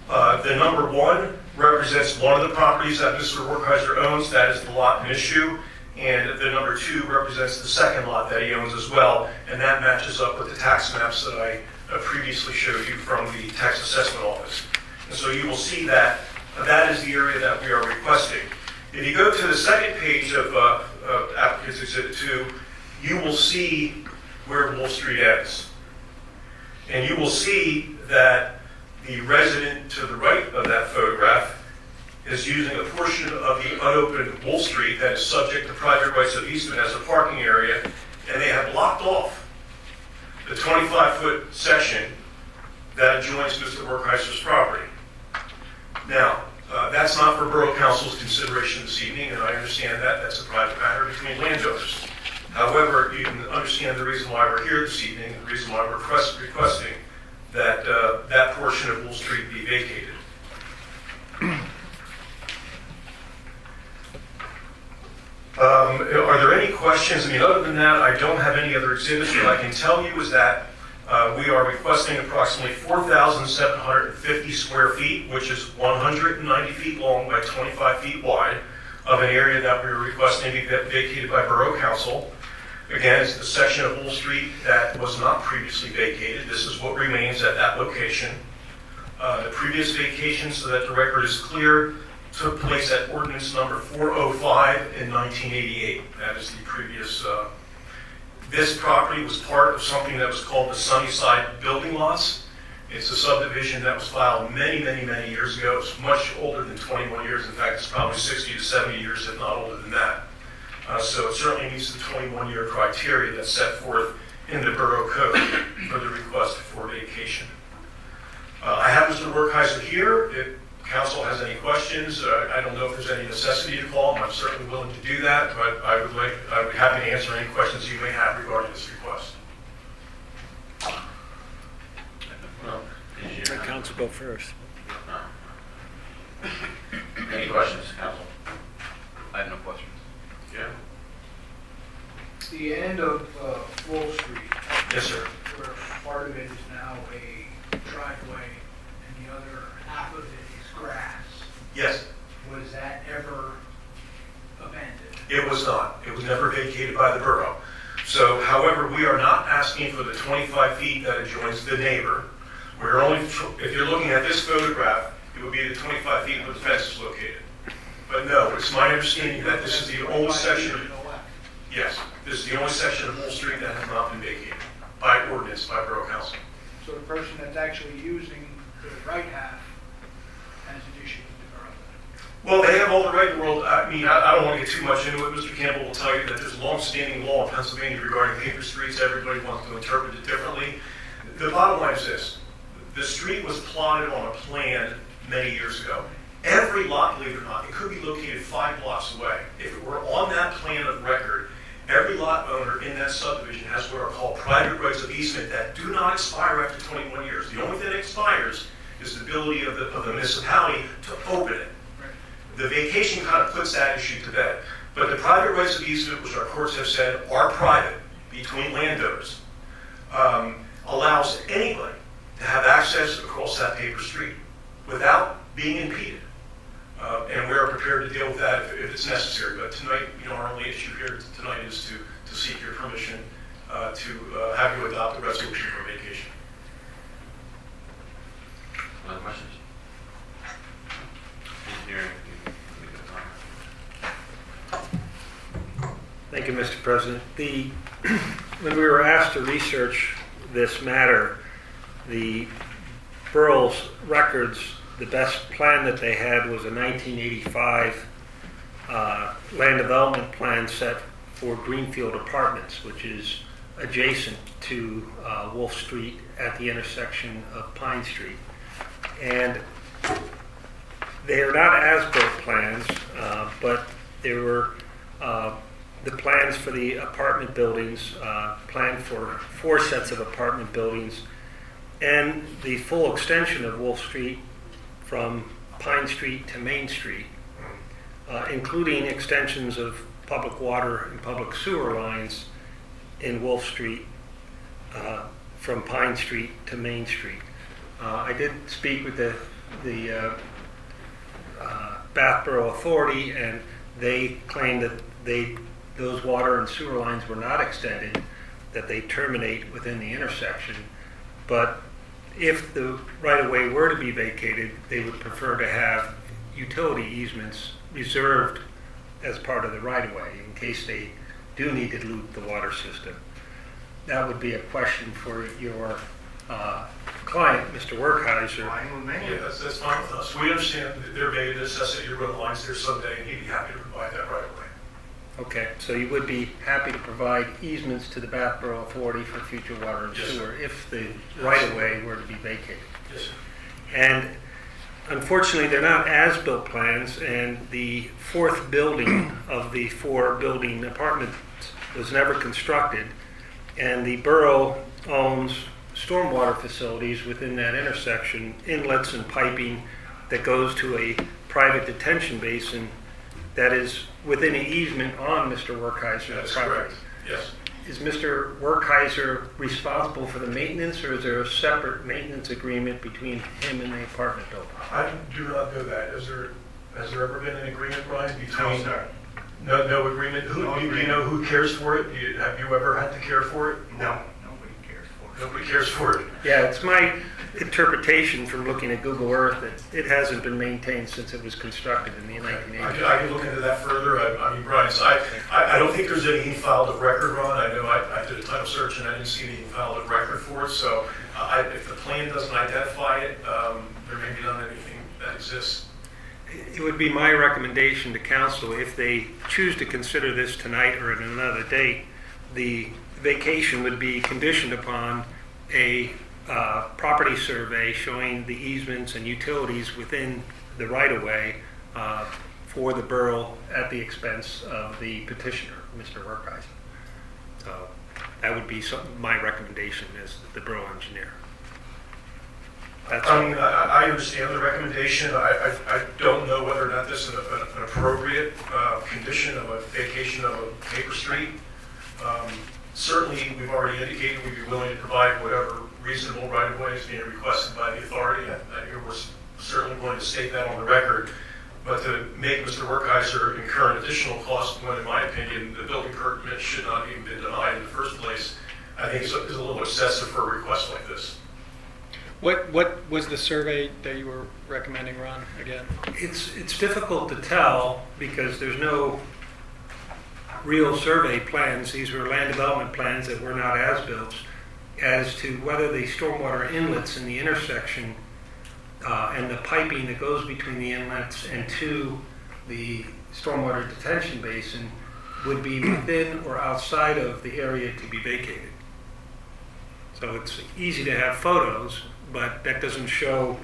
The number 1 represents one of the properties that Mr. Werkheiser owns, that is the lot in issue, and the number 2 represents the second lot that he owns as well, and that matches up with the tax maps that I previously showed you from the tax assessment office. And so you will see that that is the area that we are requesting. If you go to the second page of Applicant's Exhibit 2, you will see where Wolf Street ends. And you will see that the resident to the right of that photograph is using a portion of the unopened Wolf Street that is subject to private rights of easement as a parking area, and they have blocked off the 25-foot section that adjoins Mr. Werkheiser's property. Now, that's not for Borough Council's consideration this evening, and I understand that. That's a private matter between landowners. However, you can understand the reason why we're here this evening, the reason why we're requesting that that portion of Wolf Street be vacated. Are there any questions? I mean, other than that, I don't have any other exhibits. What I can tell you is that we are requesting approximately 4,750 square feet, which is 190 feet long by 25 feet wide, of an area that we are requesting to be vacated by Borough Council. Again, it's the section of Wolf Street that was not previously vacated. This is what remains at that location. The previous vacation, so that the record is clear, took place at ordinance number 405 in 1988. That is the previous. This property was part of something that was called the Sunnyside Building Lots. It's a subdivision that was filed many, many, many years ago. It's much older than 21 years. In fact, it's probably 60 to 70 years, if not older than that. So it certainly meets the 21-year criteria that's set forth in the Borough Code for the request for vacation. I have Mr. Werkheiser here. If Council has any questions, I don't know if there's any necessity to call him. I'm certainly willing to do that, but I would be happy to answer any questions you may have regarding this request. Let Council go first. Any questions, Council? I have no questions. Yeah. The end of Wolf Street It was not. It was never vacated by the borough. So, however, we are not asking for the 25 feet that adjoins the neighbor. We're only, if you're looking at this photograph, it would be the 25 feet where the fence is located. But no, it's my understanding that this is the only section, yes, this is the only section of Wall Street that has not been vacated by ordinance by Borough Council. So the person that's actually using the right half has an issue with the borough. Well, they have all the right in the world. I mean, I don't want to get too much into it. Mr. Campbell will tell you that there's long-standing law in Pennsylvania regarding paper streets. Everybody wants to interpret it differently. The bottom line is this. The street was plotted on a plan many years ago. Every lot, believe it or not, it could be located 5 blocks away. If it were on that plan of record, every lot owner in that subdivision has what are called private rights of easement that do not expire after 21 years. The only thing that expires is the ability of the municipality to open it. The vacation kind of puts that issue to bed. But the private rights of easement, which our courts have said are private between landowners, allows anybody to have access across that paper street without being impeded. And we are prepared to deal with that if it's necessary. But tonight, our only issue here tonight is to seek your permission to have you adopt a resolution for vacation. Other questions? Engineering. Thank you, Mr. President. When we were asked to research this matter, the borough's records, the best plan that they had was a 1985 land development plan set for Greenfield Apartments, which is adjacent to Wolf Street at the intersection of Pine Street. And they are not as-built plans, but they were the plans for the apartment buildings, planned for 4 sets of apartment buildings, and the full extension of Wolf Street from Pine Street to Main Street, including extensions of public water and public sewer lines in Wolf Street from Pine Street to Main Street. I did speak with the Bath Borough Authority, and they claimed that those water and sewer lines were not extended, that they terminate within the intersection. But if the right-of-way were to be vacated, they would prefer to have utility easements reserved as part of the right-of-way in case they do need to loop the water system. That would be a question for your client, Mr. Werkheiser. Yeah, that's fine with us. We understand that there may be a necessity to run lines there someday, and he'd be happy to provide that right away. Okay, so you would be happy to provide easements to the Bath Borough Authority for future water and Yes, sir. sewer if the right-of-way were to be vacated. Yes, sir. And unfortunately, they're not as-built plans, and the 4th building of the 4-building apartments was never constructed, and the borough owns stormwater facilities within that intersection, inlets and piping that goes to a private detention basin that is within an easement on Mr. Werkheiser's That's property. correct. Yes. Is Mr. Werkheiser responsible for the maintenance, or is there a separate maintenance agreement between him and the apartment building? I do not know that. Has there ever been an agreement, Brian, between? No, sir. No agreement? Do you know who cares for it? Have you ever had to care for it? No, nobody cares for it. Nobody cares for it. Yeah, it's my interpretation from looking at Google Earth that it hasn't been maintained since it was constructed in the 1980s. I can look into that further. I mean, Brian, I don't think there's anything filed of record, Ron. I know I did a title search and I didn't see anything filed of record for it. So if the plan doesn't identify it, there may be not anything that exists. It would be my recommendation to council, if they choose to consider this tonight or at another date, the vacation would be conditioned upon a property survey showing the easements and utilities within the right-of-way for the borough at the expense of the petitioner, Mr. Werkheiser. So that would be my recommendation as the borough engineer. I mean, I understand the recommendation. I don't know whether or not this is an appropriate condition of a vacation of a paper street. Certainly, we've already indicated we'd be willing to provide whatever reasonable right-of-way is being requested by the authority. I hear we're certainly going to state that on the record. But to make Mr. Werkheiser incur an additional cost when, in my opinion, the building permit should not have even been denied in the first place, I think is a little excessive for a request like this. What was the survey that you were recommending, Ron, again? It's difficult to tell because there's no real survey plans. These were land development plans that were not as-built, as to whether the stormwater inlets in the intersection and the piping that goes between the inlets and to the stormwater detention basin would be within or outside of the area to be vacated. So it's easy to have photos, but that doesn't show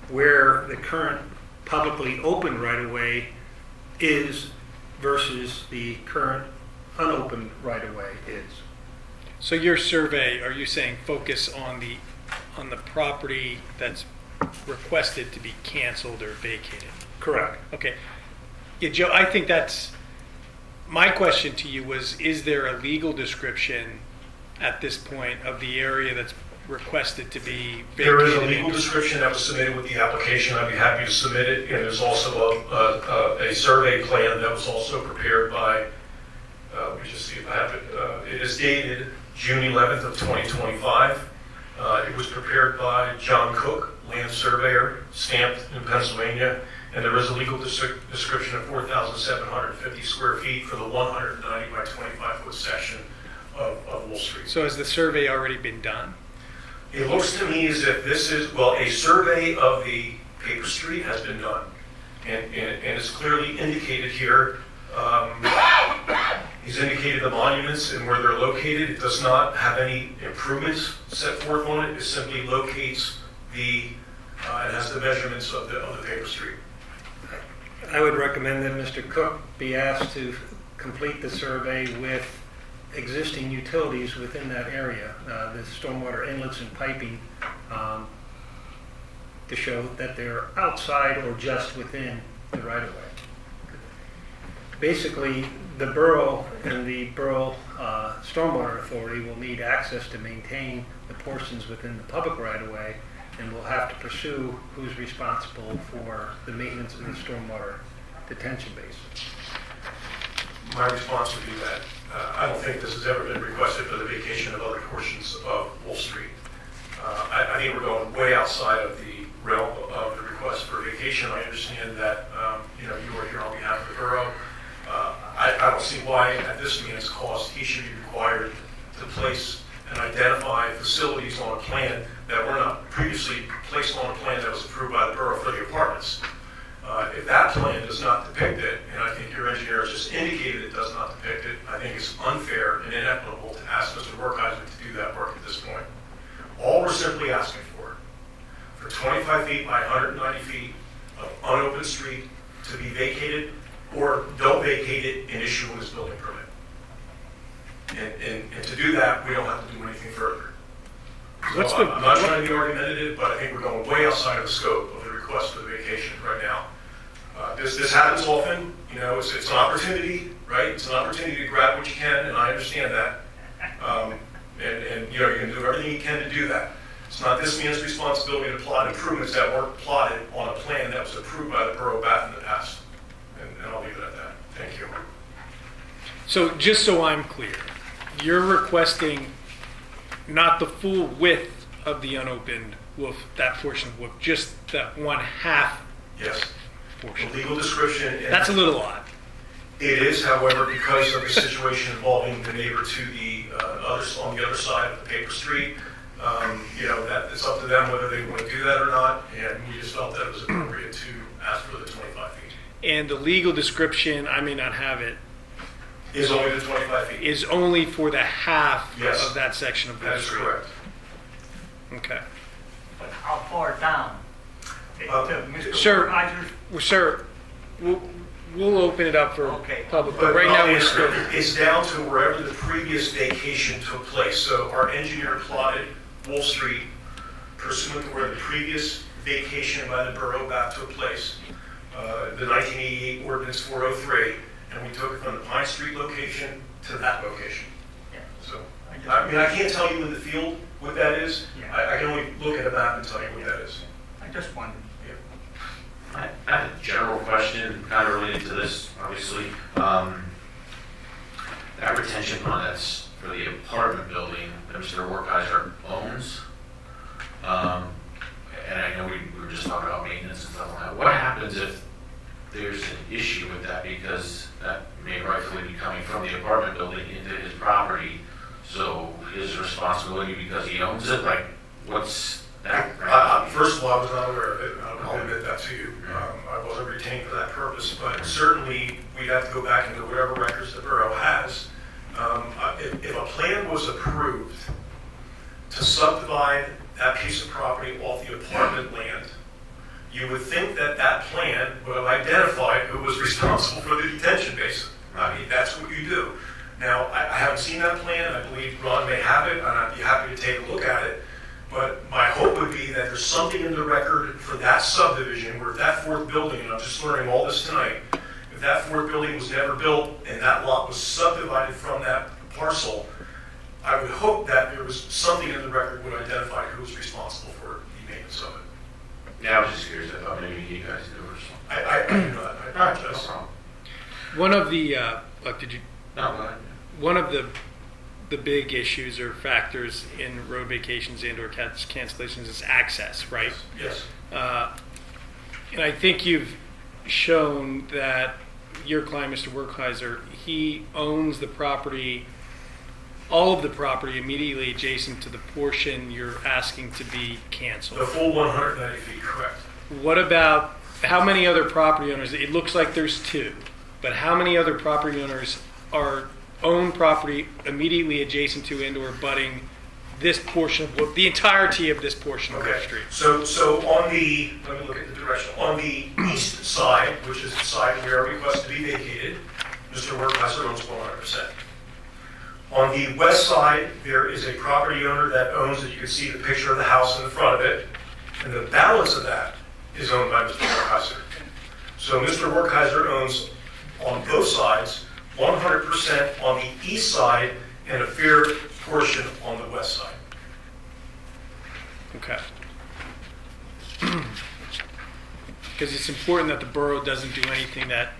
where the current publicly open right-of-way is versus the current unopened right-of-way is. So your survey, are you saying focus on the property that's requested to be canceled or vacated? Correct. Okay. Yeah, Joe, I think that's, my question to you was, is there a legal description at this point of the area that's requested to be vacated? There is a legal description that was submitted with the application. I'd be happy to submit it. And there's also a survey plan that was also prepared by, let me just see if I have it. It is dated June 11th of 2025. It was prepared by John Cook, land surveyor, stamped in Pennsylvania. And there is a legal description of 4,750 square feet for the 190 by 25 foot section of Wall Street. So has the survey already been done? It looks to me as if this is, well, a survey of the paper street has been done. And it's clearly indicated here. He's indicated the monuments and where they're located. It does not have any improvements set forth on it. It simply locates it has the measurements of the paper street. I would recommend that Mr. Cook be asked to complete the survey with existing utilities within that area, the stormwater inlets and piping, to show that they're outside or just within the right-of-way. Basically, the borough and the borough stormwater authority will need access to maintain the portions within the public right-of-way, and will have to pursue who's responsible for the maintenance of the stormwater detention basin. My response would be that I don't think this has ever been requested for the vacation of other portions of Wolf Street. I think we're going way outside of the realm of the request for vacation. I understand that you are here on behalf of the borough. I don't see why at this man's cost he should be required to place and identify facilities on a plan that were not previously placed on a plan that was approved by the borough for the apartments. If that plan does not depict it, and I think your engineer has just indicated it does not depict it, I think it's unfair and inequitable to ask Mr. Werkheiser to do that work at this point. All we're simply asking for 25 feet by 190 feet of unopened street to be vacated, or don't vacate it and issue this building permit. And to do that, we don't have to do anything further. So I'm not trying to be argumentative, but I think we're going way outside of the scope of the request for the vacation right now. This happens often. It's an opportunity, right? It's an opportunity to grab what you can, and I understand that. And you're going to do everything you can to do that. It's not this man's responsibility to plot improvements that weren't plotted on a plan that was approved by the Borough of Bath in the past. And I'll leave it at that. Thank you. So just so I'm clear, you're requesting not the full width of the unopened wolf, that portion of wolf, just that one half Yes. portion. The legal description. That's a little odd. It is, however, because of the situation involving the neighbor to the on the other side of the paper street, that it's up to them whether they want to do that or not, and we just felt that it was appropriate to ask for the 25 feet. And the legal description, I may not have it, Is only the 25 feet. is only for the half Yes. of that section of That Wolf is Street. correct. Okay. But how far down? Mr. Sir. Werkheiser's? Well, sir, we'll open it up for Okay. public, but right now we're still. It's down to wherever the previous vacation took place. So our engineer plotted Wolf Street pursuant to where the previous vacation by the Borough of Bath took place. The 1988 Ordinance 403, and we took it from the Pine Street location to that location. Yeah. So, I can't tell you in the field what that is. Yeah. I can only look at a map and tell you what that is. I just wondered. I have a general question, kind of related to this, obviously. That retention pond that's for the apartment building that Mr. Werkheiser owns, and I know we were just talking about maintenance and stuff like that. What happens if there's an issue with that, because that may rightfully be coming from the apartment building into his property, so his responsibility because he owns it, like, what's that? First of all, I was not aware of it. I'll admit that to you. I wasn't retained for that purpose, but certainly we'd have to go back into whatever records the borough has. If a plan was approved to subdivide that piece of property off the apartment land, you would think that that plan would have identified who was responsible for the detention basin. I mean, that's what you do. Now, I haven't seen that plan. I believe Ron may have it, and I'd be happy to take a look at it. But my hope would be that there's something in the record for that subdivision where if that fourth building, and I'm just learning all this tonight, if that fourth building was never built and that lot was subdivided from that parcel, I would hope that there was something in the record would identify who was responsible for the maintenance of it. Yeah, I was just curious. I thought maybe you guys knew or something. I do not. I apologize. No problem. One of the, did you? No, go ahead. One of the big issues or factors in road vacations and/or cancellations is access, right? Yes. And I think you've shown that your client, Mr. Werkheiser, he owns the property, all of the property immediately adjacent to the portion you're asking to be canceled. The full 190 feet, correct. What about, how many other property owners, it looks like there's two, but how many other property owners own property immediately adjacent to and or abutting this portion of the entirety of this portion of the Okay, street? so on the, let me look at the direction. On the east side, which is the side where a request to be vacated, Mr. Werkheiser owns 100%. On the west side, there is a property owner that owns, as you can see the picture of the house in the front of it, and the balance of that is owned by Mr. Werkheiser. So Mr. Werkheiser owns on both sides 100% on the east side and a fair portion on the west side. Okay. Because it's important that the borough doesn't do anything that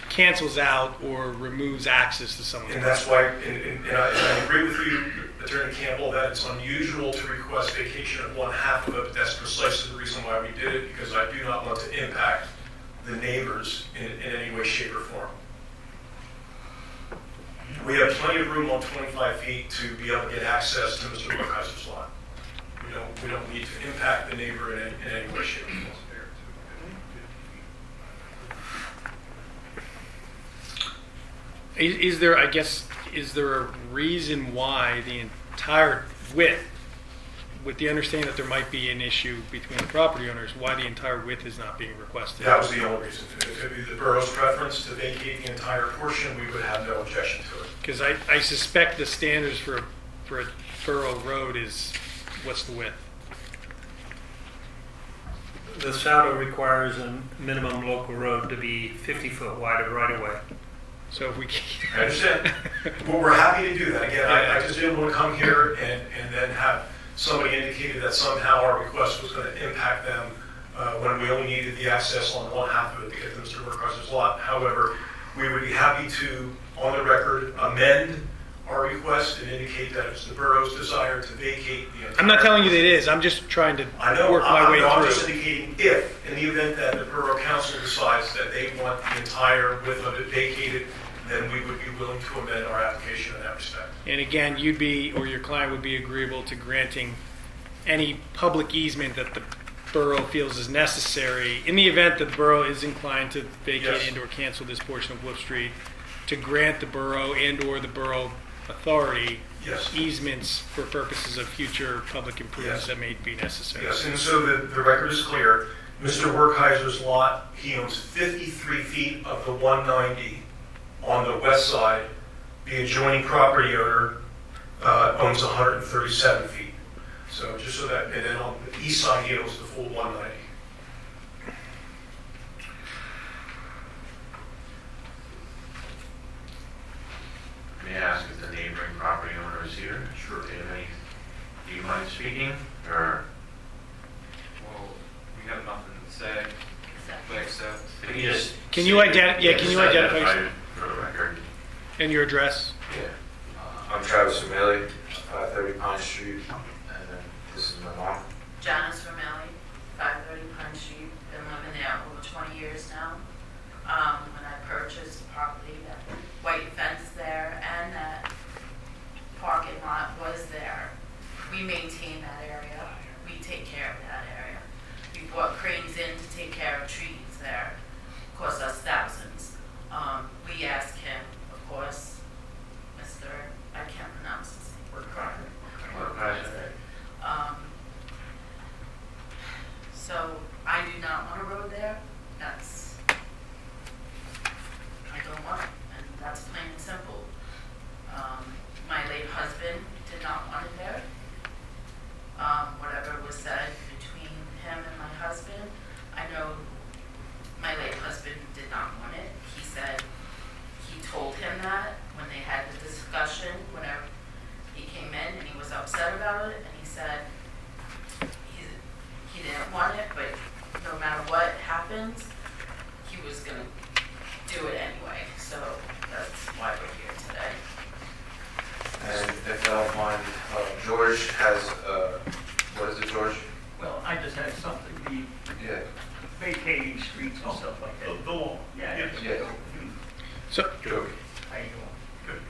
cancels out or removes access to someone's And that's why, and I agree with you, Attorney Campbell, that it's unusual to request vacation of one half of it, but that's precisely the reason why we did it, because I do not want to impact the neighbors in any way, shape, or form. We have plenty of room on 25 feet to be able to get access to Mr. Werkheiser's lot. We don't need to impact the neighbor in any way, shape, or form. Is there, I guess, is there a reason why the entire width, with the understanding that there might be an issue between the property owners, why the entire width is not being requested? That was the only reason. If it be the borough's preference to vacate the entire portion, we would have no objection to it. Because I suspect the standards for a borough road is, what's the width? The SAUDA requires a minimum local road to be 50 foot wide of right of way. So if we I understand. Well, we're happy to do that. Again, I just didn't want to come here and then have somebody indicated that somehow our request was going to impact them when we only needed the access on one half of it to get to Mr. Werkheiser's lot. However, we would be happy to, on the record, amend our request and indicate that it's the borough's desire to vacate the entire... I'm not telling you that it is. I'm just trying to work my way I'm through. just indicating if, in the event that the Borough Council decides that they want the entire width of it vacated, then we would be willing to amend our application in that respect. And again, you'd be, or your client would be agreeable to granting any public easement that the borough feels is necessary in the event that the borough is inclined to vacate Yes. and or cancel this portion of Wolf Street, to grant the borough and or the borough authority Yes. easements for purposes of future public improvements Yes. that may be necessary. Yes, and so the record is clear. Mr. Werkheiser's lot, he owns 53 feet of the 190 on the west side. The adjoining property owner owns 137 feet. So just so that, and then on the east side, he owns the full 190. May I ask if the neighboring property owner is here? Sure. Do you mind speaking, or? Well, we have nothing to say. Can you identify yourself? For the record. and your address? Yeah. I'm Travis Vermelli, 530 Pine Street, and then this is my mom. Janice Vermelli, 530 Pine Street, been living there over 20 years now. When I purchased the property, that white fence there and that parking lot was there. We maintain that area, we take care of that area. We brought cranes in to take care of trees there, cost us thousands. We asked him, of course, Mr., I can't pronounce his name. So I do not want a road there. I don't want it, and that's plain and simple. My late husband did not want it there. Whatever was said between him and my husband, I know my late husband did not want it. He said he told him that when they had the discussion, whenever he came in and he was upset about it, and he said he didn't want it, but no matter what happens, he was going to do it anyway. So that's why we're here today. And if I don't mind, George has, what is it, George? Well, I just had something, Yeah. vacating streets and stuff like that. The law. Yeah. Yeah. So, George. How you doing? Good.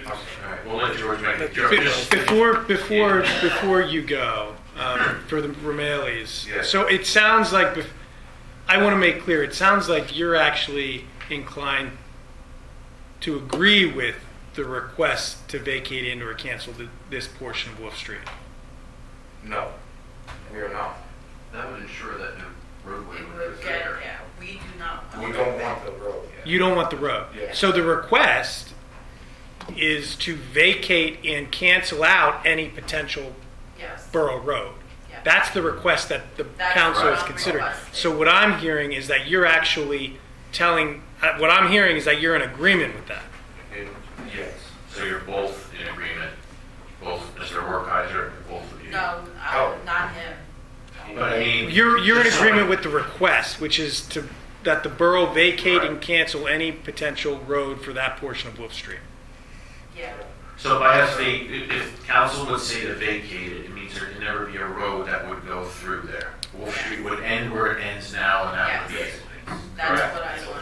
All right. We'll let George make it. before you go, for the Romellis, Yeah. so it sounds like, I want to make clear, it sounds like you're actually inclined to agree with the request to vacate and or cancel this portion of Wolf Street. No, we are not. That would ensure that no roadway It would would go get, there. yeah, we do not want We it. don't want the road. You don't want the road. Yeah. So the request is to vacate and cancel out any potential Yes. borough road. Yeah. That's the request that the That's council what is I'm considering. requesting. So what I'm hearing is that you're actually what I'm hearing is that you're in agreement with that. Yes. So you're both in agreement, both Mr. Werkheiser and both of you? No, Oh. not him. But I mean. You're in just so agreement I- with the request, which is that the borough vacate and cancel any potential road for that portion of Wolf Street. Yeah. So by us, if council would say to vacate it, it means there can never be a road that would go through there. Wolf Street would end where it ends now, and that would be Yes. it. That's Correct. what I want.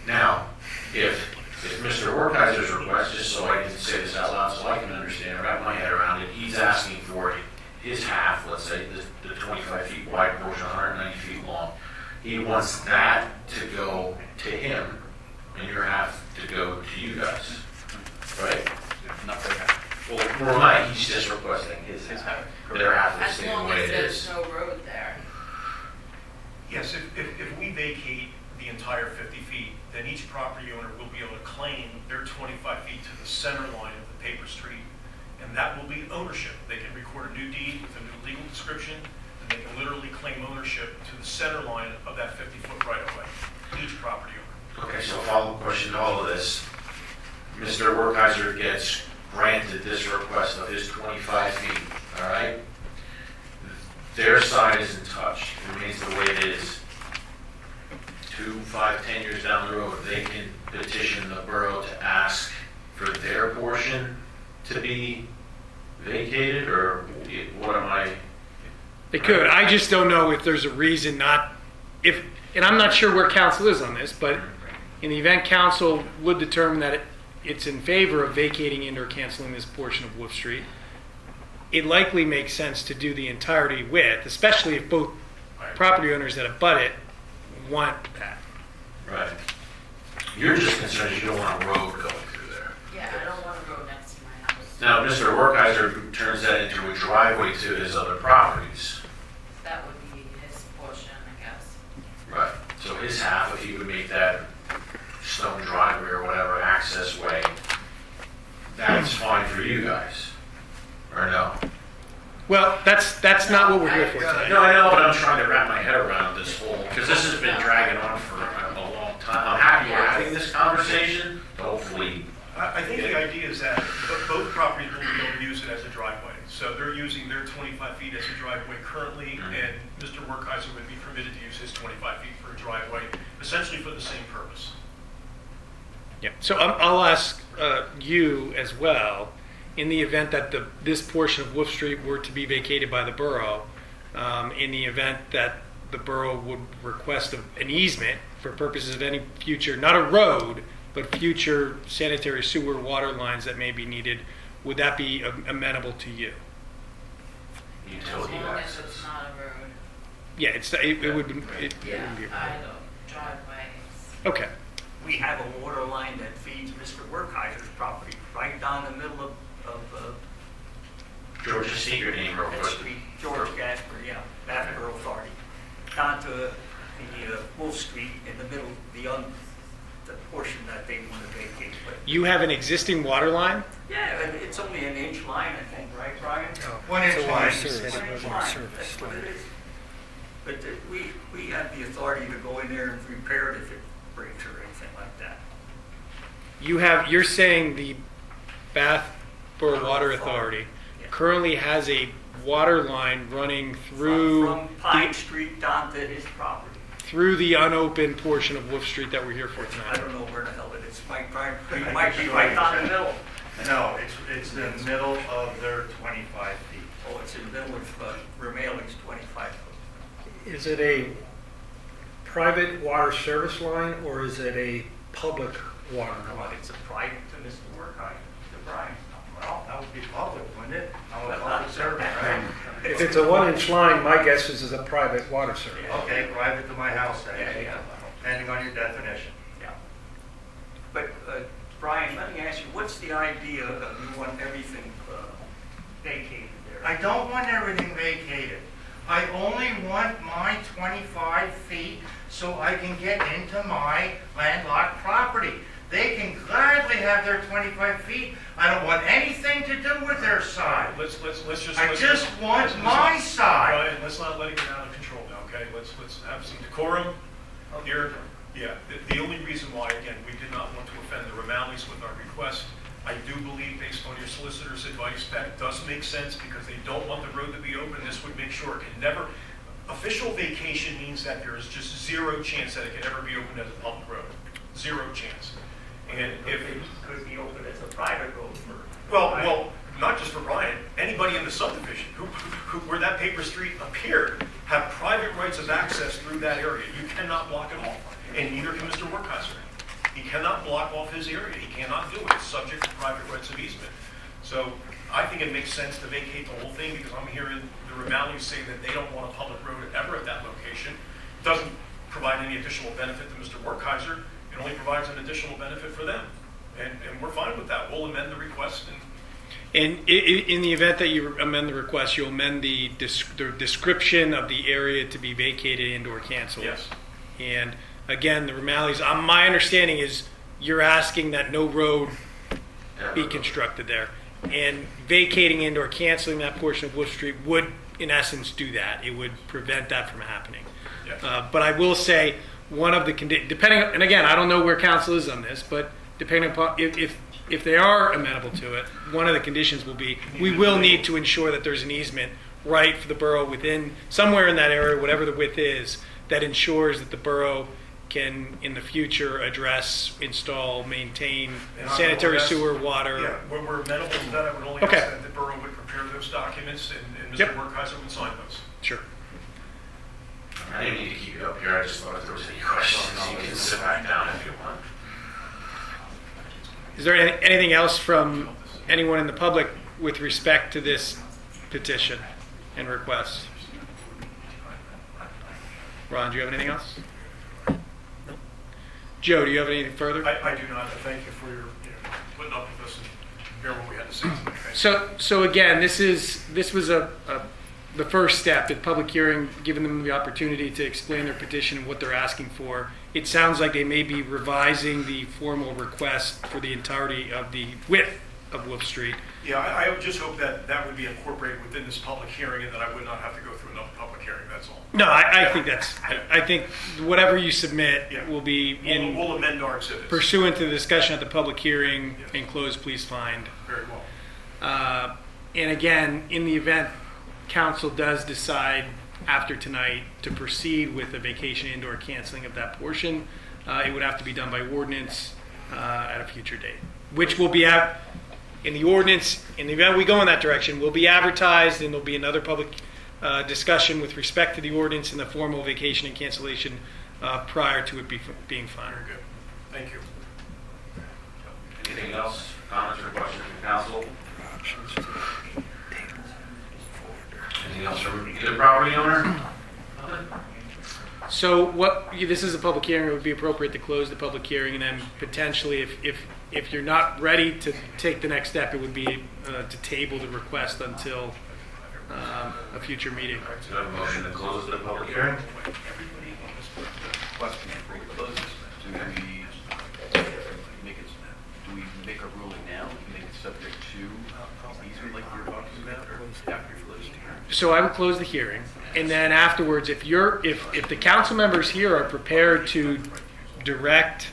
Now, if Mr. Werkheiser's request, just so I can say this out loud so I can understand, wrap my head around it, he's asking for his half, let's say, the 25 feet wide portion, 190 feet long. He wants that to go to him, and your half to go to you guys, right? Not their half. Well, for mine, he's just requesting his half. Their half is As staying the long way as it there's is. no road there. Yes, if we vacate the entire 50 feet, then each property owner will be able to claim their 25 feet to the center line of the paper street, and that will be ownership. They can record a new deed with a new legal description, and they can literally claim ownership to the center line of that 50-foot right-of-way, each property owner. Okay, so follow-up question to all of this. Mr. Werkheiser gets granted this request of his 25 feet, all right? Their side isn't touched, it remains the way it is. 2, 5, 10 years down the road, they can petition the borough to ask for their portion to be vacated, or what am I? They could. I just don't know if there's a reason not, and I'm not sure where council is on this, but in the event council would determine that it's in favor of vacating and or canceling this portion of Wolf Street, it likely makes sense to do the entirety with, especially if both property owners that abut it want that. Right. You're just concerned you don't want a road going through there. Yeah, I don't want a road next to my house. Now, Mr. Werkheiser turns that into a driveway to his other properties. That would be his portion, I guess. Right. So his half, if he would make that stone driveway or whatever access way, that's fine for you guys, or no? Well, that's not what we're here for today. No, I know, but I'm trying to wrap my head around this whole, because this has been dragging on for a long time. I'm happy we're having this conversation, hopefully. I think the idea is that both properties will be able to use it as a driveway. So they're using their 25 feet as a driveway currently, and Mr. Werkheiser would be permitted to use his 25 feet for a driveway, essentially for the same purpose. Yeah. So I'll ask you as well, in the event that this portion of Wolf Street were to be vacated by the borough, in the event that the borough would request an easement for purposes of any future, not a road, but future sanitary sewer water lines that may be needed, would that be amenable to you? As Utility long as access. it's not a road. Yeah, it would be. It Yeah, wouldn't be a I don't, driveways. Okay. We have a water line that feeds Mr. Werkheiser's property right down the middle of George, just state your name real that quick. street, George Gasper, yeah, Bath Borough Authority, down to the Wolf Street in the middle, the portion that they want to vacate. But You have an existing water line? yeah, and it's only an inch line, I think, right, Brian? 1 inch line. 1 inch line, that's what it is. But we have the authority to go in there and repair it if it breaks or anything like that. You're saying the Bath Borough Water Authority Yeah. currently has a water line running through From Pine Street down to his property. through the unopened portion of Wolf Street that we're here for I tonight. don't know where the hell it is. It might be right down the middle. No, it's in the middle of their 25 feet. Oh, it's in the middle of Remailing's 25 foot. Is it a private water service line or is it a public water Well, line? it's a private to Mr. Werkheiser, to Brian. Well, that would be public, wouldn't it? I'm a public servant, right? If it's a 1 inch line, my guess is it's a private water service. Okay, private to my house Yeah, then, yeah. depending on your definition. Yeah. But, Brian, let me ask you, what's the idea of you want everything vacated there? I don't want everything vacated. I only want my 25 feet so I can get into my landlocked property. They can gladly have their 25 feet. I don't want anything to do with their side. Let's just. I just want my side. Brian, let's not let it get out of control now, okay? Let's have some decorum here. Yeah, the only reason why, again, we did not want to offend the Romaleys with our request. I do believe, based on your solicitor's advice, that it does make sense because they don't want the road to be open. This would make sure it can never, official vacation means that there is just zero chance that it can ever be opened as a public road. Zero chance. And if It could be open as a private road for. well, not just for Brian, anybody in the subdivision where that paper street appeared have private rights of access through that area. You cannot block it off, and neither can Mr. Werkheiser. He cannot block off his area. He cannot do it. It's subject to private rights of easement. So I think it makes sense to vacate the whole thing because I'm hearing the Romaleys say that they don't want a public road ever at that location. It doesn't provide any additional benefit to Mr. Werkheiser. It only provides an additional benefit for them. And we're fine with that. We'll amend the request. And in the event that you amend the request, you'll amend the description of the area to be vacated and or canceled. Yes. And again, the Romaleys, my understanding is you're asking that no road be constructed there. And vacating and or canceling that portion of Wolf Street would, in essence, do that. It would prevent that from happening. Yes. But I will say, one of the depending, and again, I don't know where council is on this, but depending upon if they are amenable to it, one of the conditions will be we will need to ensure that there's an easement right for the borough within somewhere in that area, whatever the width is, that ensures that the borough can in the future address, install, maintain And I sanitary will ask- sewer, water. Yeah, when we're amenable to that, I would only Okay. ask that the borough would prepare those documents and Mr. Yep. Werkheiser would sign those. Sure. I didn't need to keep you up here. I just thought if there was any questions, you can sit back down if you want. Is there anything else from anyone in the public with respect to this petition and request? Ron, do you have anything else? No. Joe, do you have anything further? I do not. Thank you for your putting up with us and hearing what we had to say tonight. Thank you. So again, this was the first step, the public hearing, giving them the opportunity to explain their petition and what they're asking for. It sounds like they may be revising the formal request for the entirety of the width of Wolf Street. Yeah, I would just hope that that would be incorporated within this public hearing and that I would not have to go through another public hearing, that's all. No, I think I think whatever you submit Yeah. will be in We'll amend our exhibits. pursuant to the discussion at the public hearing. Enclosed, please find. Very well. And again, in the event council does decide after tonight to proceed with a vacation and/or canceling of that portion, it would have to be done by ordinance at a future date, which will be in the ordinance. In the event we go in that direction, will be advertised, and there'll be another public discussion with respect to the ordinance and the formal vacation and cancellation prior to it being final. Very good. Thank you. Anything else? Comments or questions from council? Anything else from the property owner? Nothing? So this is a public hearing. It would be appropriate to close the public hearing, and then potentially, if you're not ready to take the next step, it would be to table the request until a future meeting. Do you have a motion to close the public hearing? Question before we close this. Do we make a ruling now? Make it subject to easement like you were talking about, or after you close the hearing? So I would close the hearing, and then afterwards, if the council members here are prepared to direct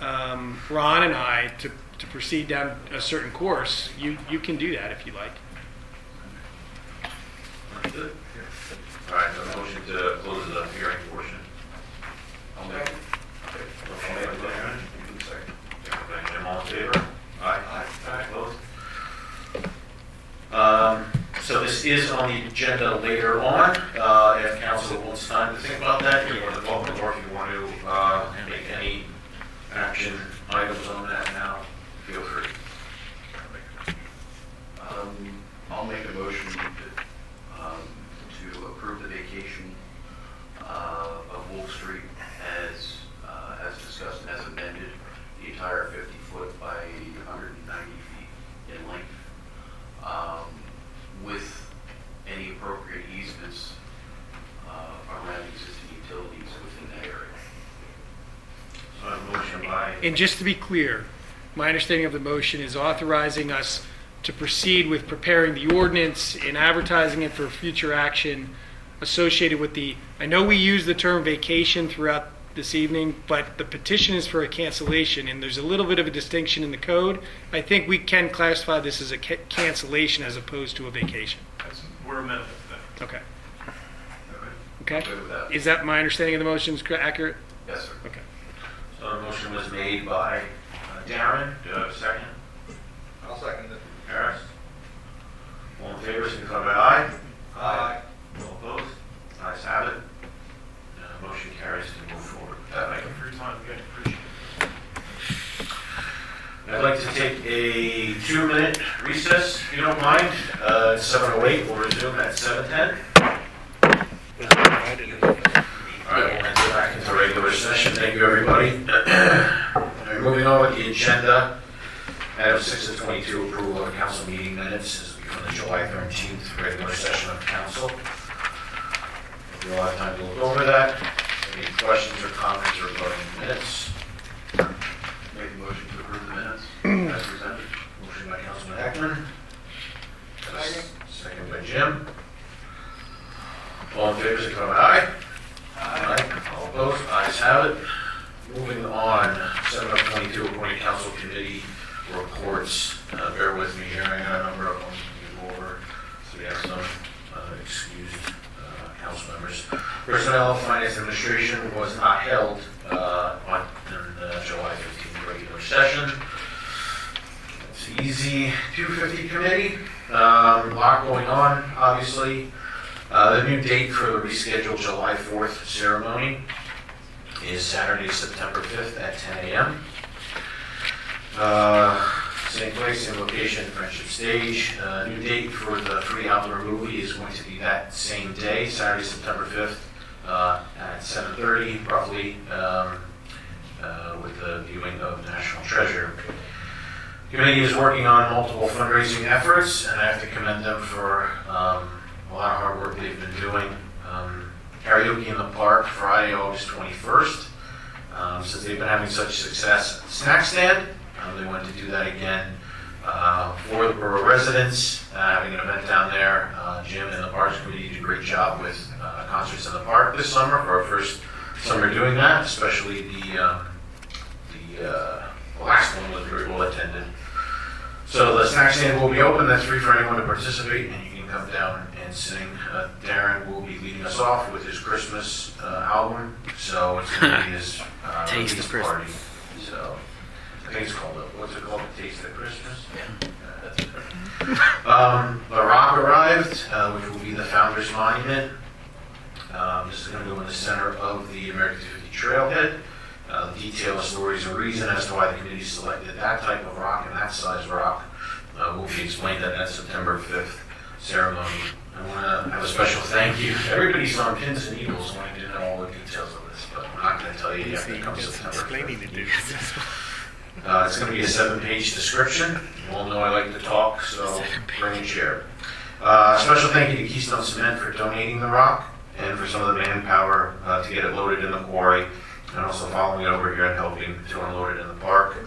Ron and I to proceed down a certain course, you can do that if you like. Understood. All right, so a motion to close the hearing portion. I'll make it. Jim, all in favor? Aye. Closed. So this is on the agenda later on. If council wants time to think about that, you're more than welcome, or if you want to make any action items on that now, feel free. I'll make a motion to approve the vacation of Wolf Street as discussed and as amended, the entire 50-foot by 190 feet in length, with any appropriate easements around existing utilities within that area. So a motion by. And just to be clear, my understanding of the motion is authorizing us to proceed with preparing the ordinance and advertising it for future action associated with I know we use the term vacation throughout this evening, but the petition is for a cancellation, and there's a little bit of a distinction in the code. I think we can classify this as a cancellation as opposed to a vacation. We're amenable to that. Okay. Okay. Good with that. Is that my understanding of the motion is accurate? Yes, sir. Okay. So a motion was made by Darren. Do I have a second? I'll second it. Harris? All in favor, signify by aye. Aye. All opposed? Ayes have it. Motion carries to move forward. Thank you for your time. Again, appreciate it. I'd like to take a 2-minute recess, if you don't mind. It's 7:08. We'll resume at 7:10. All right, we'll enter back into regular session. Thank you, everybody. Moving on with the agenda. Item 6 of 22, approval of council meeting minutes. This will be from the July 13th regular session of council. We'll have time to look over that. Any questions or comments regarding minutes? Make a motion to approve the minutes as presented. Motion by Councilman Heckman. Second by Jim. All in favor, signify by aye. Aye. All opposed? Ayes have it. Moving on, 7 of 22, appointed council committee reports. Bear with me here. I got a number of them to go over. So we have some excused council members. Personnel Finance Administration was not held in the July 15th regular session. It's easy. 250 committee. A lot going on, obviously. The new date for the rescheduled July 4th ceremony is Saturday, September 5th at 10 a.m. Same place, same location, Friendship Stage. New date for the free outdoor movie is going to be that same day, Saturday, September 5th at 7:30, roughly, with the viewing of National Treasure. The committee is working on multiple fundraising efforts, and I have to commend them for a lot of hard work they've been doing. Karaoke in the Park, Friday, August 21st. Since they've been having such success at the snack stand, they wanted to do that again for the borough residents, having an event down there. Jim and the Parks Committee did a great job with concerts in the park this summer for our first summer doing that, especially the last one was very well attended. So the snack stand will be open, that's free for anyone to participate, and you can come down and sing. Darren will be leading us off with his Christmas album, so it's going to be his Taste release of Christmas. party. So I think it's called, what's it called, Taste of Christmas? Yeah. That's it. The Rock arrived, which will be the Founders Monument. This is going to go in the center of the American 50 trailhead. The detail, stories, and reason as to why the committee selected that type of rock and that size rock will be explained at that September 5th ceremony. I want to have a special thank you. Everybody's on pins and needles wanting to know all the details of this, but I'm not going to tell you yet when it comes September 5th. It's going to be a 7-page description. You all know I like to talk, so bring a chair. Special thank you to Keystone Cement for donating the rock and for some of the manpower to get it loaded in the quarry, and also following it over here and helping to unload it in the park.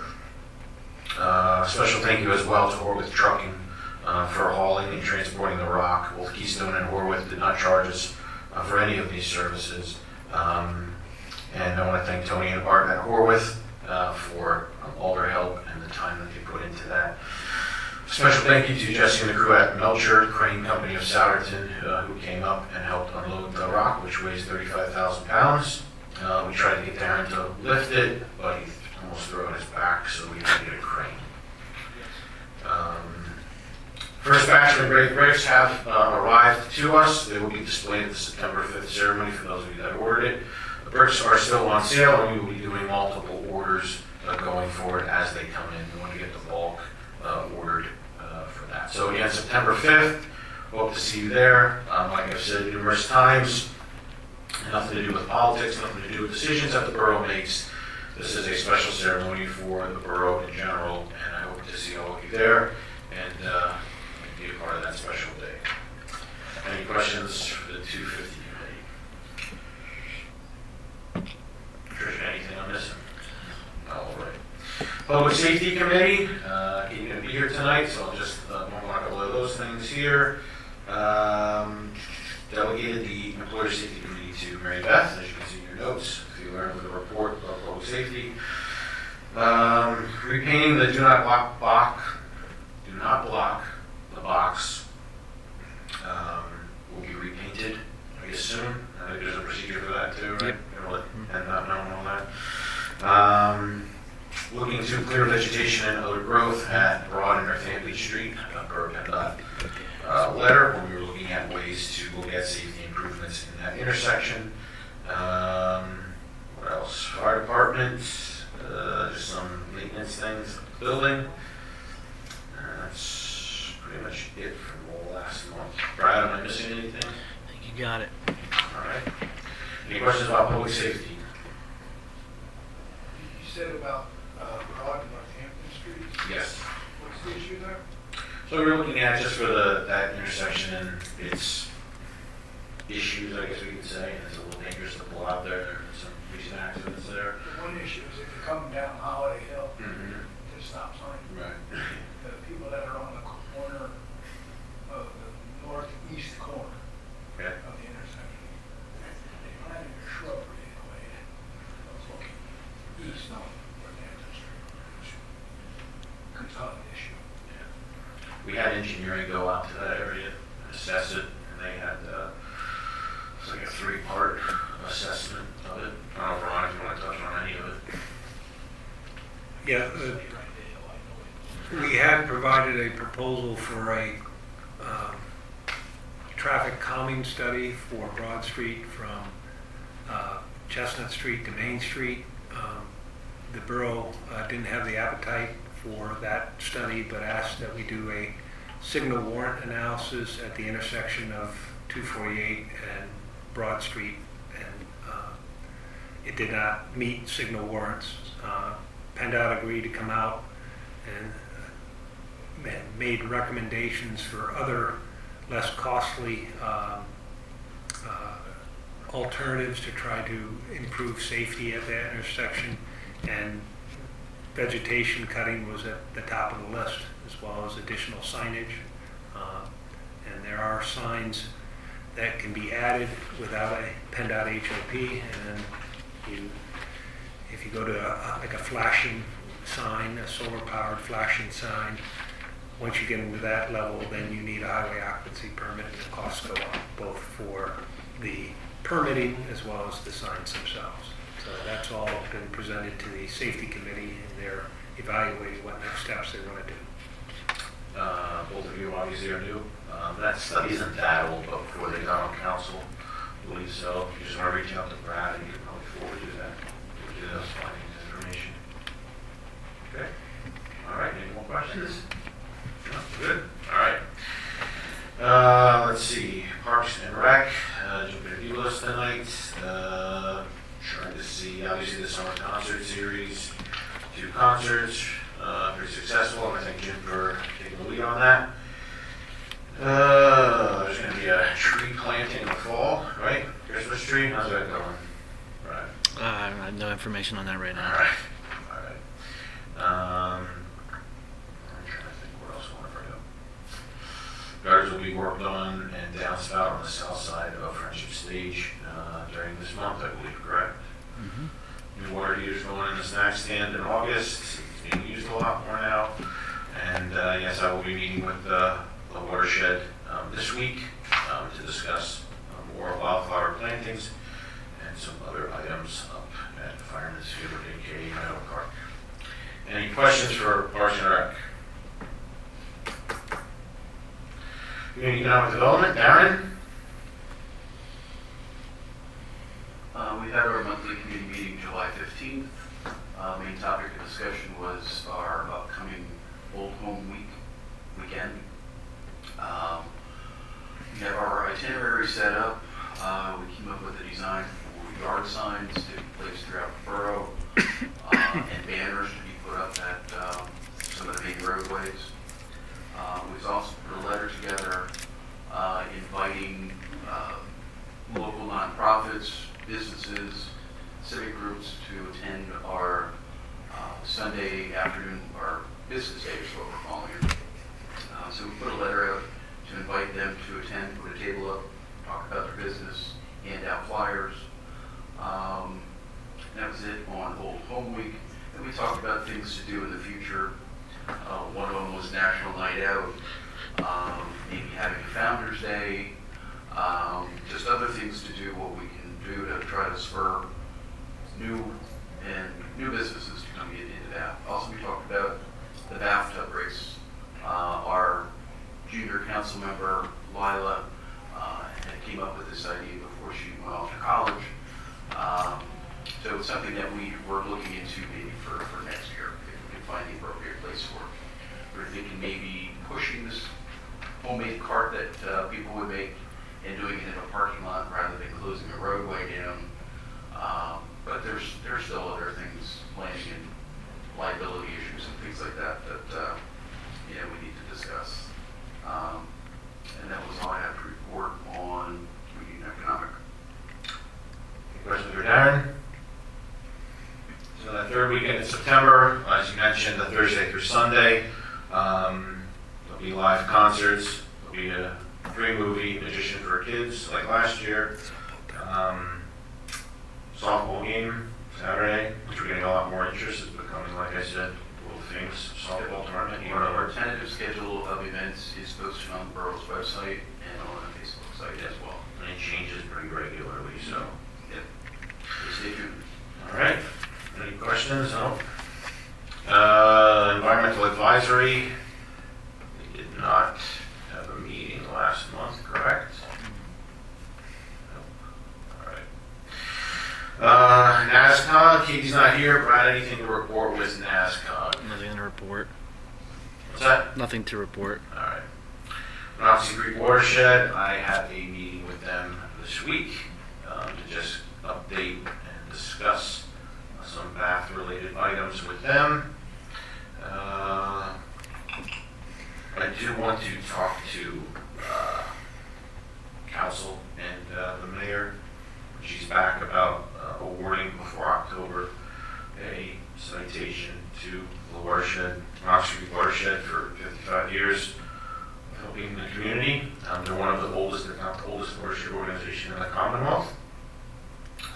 Special thank you as well to Horwith Trucking for hauling and transporting the rock. Both Keystone and Horwith did not charge us for any of these services. And I want to thank Tony and Art at Horwith for all their help and the time that they put into that. Special thank you to Jesse and the crew at Melcher Crane Company of Souderton who came up and helped unload the rock, which weighs 35,000 pounds. We tried to get Darren to lift it, but he almost threw out his back, so we had to get a crane. First batch of engraved bricks have arrived to us. They will be displayed at the September 5th ceremony for those of you that ordered it. The bricks are still on sale, and we will be doing multiple orders going forward as they come in. We want to get the bulk ordered for that. So again, September 5th, hope to see you there. Like I've said numerous times, nothing to do with politics, nothing to do with decisions that the borough makes. This is a special ceremony for the borough in general, and I hope to see all of you there and be a part of that special day. Any questions for the 250 committee? Tricia, anything I'm missing? All right. Public Safety Committee, you're going to be here tonight, so I'll just mark a couple of those things here. Delegated the Employer Safety Committee to Mary Beth, as you can see in your notes, if you learn with the report about public safety. Repainting the do not block the box will be repainted, I guess, soon. I think there's a procedure for that too, right? Yep. And not knowing all that. Looking to clear vegetation and other growth at Broad and Northampton Street, Borough PennDOT letter, where we were looking at ways to look at safety improvements in that intersection. What else? Fire department, just some maintenance things at the building. That's pretty much it from the last month. Brad, am I missing anything? I think you got it. All right. Any questions about public safety? You said about Broad and Northampton Streets. Yes. What's the issue there? So we're looking at just for that intersection and its issues, I guess we could say. It's a little dangerous to pull out there. There's some recent accidents there. The one issue is if you're coming down Holiday Hill, Mm-hmm. there's stop sign. Right. The people that are on the corner of the northeast corner Okay. of the intersection, they planted a shrubbery in a way that was looking east on Northampton Street, which could cause an issue. We had engineering go out to that area, assess it, and they had it's like a 3-part assessment of it. I don't know, Ron, if you want to touch on any of it. Yeah, we had provided a proposal for a traffic calming study for Broad Street from Chestnut Street to Main Street. The borough didn't have the appetite for that study, but asked that we do a signal warrant analysis at the intersection of 248 and Broad Street, and it did not meet signal warrants. PennDOT agreed to come out and made recommendations for other less costly alternatives to try to improve safety at that intersection, and vegetation cutting was at the top of the list, as well as additional signage. And there are signs that can be added without a PennDOT HOP, and if you go to like a flashing sign, a solar-powered flashing sign, Once you get into that level, then you need a highway occupancy permit, and the costs go up, both for the permitting as well as the signs themselves. So that's all been presented to the safety committee, and they're evaluating what next steps they want to do. Both of you obviously are new. That study isn't that old, but before they got on council, I believe so. You just want to reach out to Brad and you can probably forward you that, those findings and information. Okay. All right, any more questions? No, good. All right. Let's see, Parks and Rec, jumping to list tonight. Trying to see, obviously, the summer concert series, 2 concerts, pretty successful, and I thank Jim for taking the lead on that. There's going to be a tree planting in the fall, right? Christmas tree, how's that going? Right. I have no information on that right All now. right. All right. I'm trying to think what else I want to bring up. Gutters will be worked on and downspout on the south side of Friendship Stage during this month, I believe, correct? New water heaters going in the snack stand in August. It's being used a lot more now. And yes, I will be meeting with the watershed this week to discuss more wildflower plantings and some other items up at Fireman's Field, aka Meadow Park. Any questions for Parks and Rec? Community Economic Development, Darren? We had our monthly committee meeting July 15th. Main topic of discussion was our upcoming Old Home weekend. We have our itinerary set up. We came up with a design for yard signs to be placed throughout the borough and banners to be put up at some of the main roadways. We've also put a letter together inviting local nonprofits, businesses, civic groups to attend our Sunday afternoon, our business day is what we're calling it. So we put a letter out to invite them to attend, put a table up, talk about their business, hand out flyers. That was it on Old Home Week. And we talked about things to do in the future. One of them was National Night Out, maybe having a Founder's Day, just other things to do, what we can do to try to spur new businesses to come into Bath. Also, we talked about the bathtub race. Our junior council member, Lila, had came up with this idea before she went off to college. So it's something that we were looking into maybe for next year, if we can find the appropriate place for it. We're thinking maybe pushing this homemade cart that people would make and doing it in a parking lot rather than closing a roadway down. But there's still other things, planning and liability issues and things like that we need to discuss. And that was all I have to report on community and economic. Any questions for Darren? So that third weekend in September, as you mentioned, the Thursday through Sunday, there'll be live concerts. There'll be a free movie, Magician for Kids, like last year. Softball game Saturday, which we're getting a lot more interest. It's becoming, like I said, world famous softball tournament. Our tentative schedule of events is posted on the borough's website and on the Facebook site as well. And it changes pretty regularly, so. Yep. So stay tuned. All right. Any questions? No? Environmental advisory. We did not have a meeting last month, correct? Nope. All right. NASCOG, Katie's not here. Brad, anything to report with NASCOG? Nothing to report. What's that? Nothing to report. All right. Branosky Creek Watershed, I have a meeting with them this week to just update and discuss some Bath-related items with them. I do want to talk to council and the mayor. She's back about awarding before October a citation to the watershed, Branosky Creek Watershed, for 55 years of helping the community. They're one of the oldest, if not the oldest, watershed organization in the Commonwealth,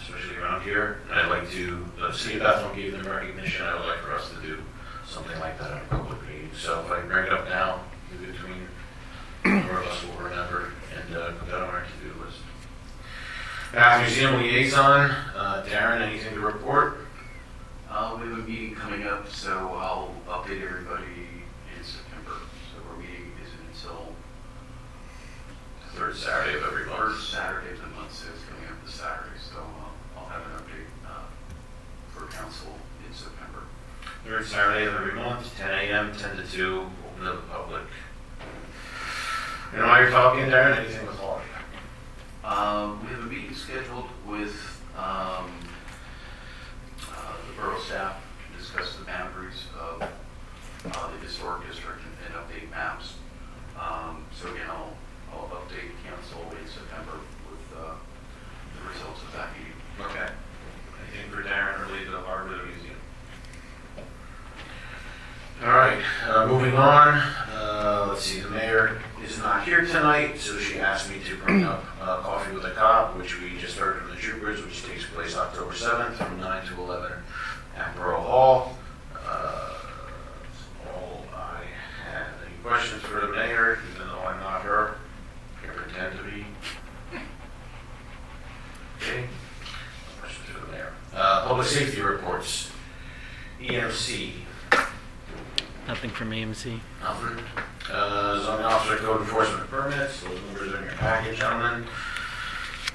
especially around here. And I'd like to, the city of Bethlehem gave them recognition. I would like for us to do something like that in a public meeting. So if I can bring it up now, between more of us will remember and put that on our to-do list. Bath Museum Liaison, Darren, anything to report? We have a meeting coming up, so I'll update everybody in September. So our meeting isn't until The third Saturday of every month. first Saturday of the month, so it's coming up this Saturday. So I'll have an update for council in September. Third Saturday of every month, 10 a.m., 10 to 2, open to the public. And while you're talking, Darren, anything with Laurie? We have a meeting scheduled with the borough staff to discuss the boundaries of the historic district and update maps. So again, I'll update council in September with the results of that meeting. Okay. Anything for Darren related to the Harbor Museum? All right, moving on. Let's see, the mayor is not here tonight, so she asked me to bring up Coffee with a Cop, which we just heard from the troopers, which takes place October 7th from 9 to 11 at Borough Hall. That's all I have. Any questions for the mayor, even though I'm not her? I pretend to be. Okay. Questions for the mayor. Public safety reports. EMC. Nothing from AMC. Nothing. Zoning officer code enforcement permits, those numbers are in your package, gentlemen.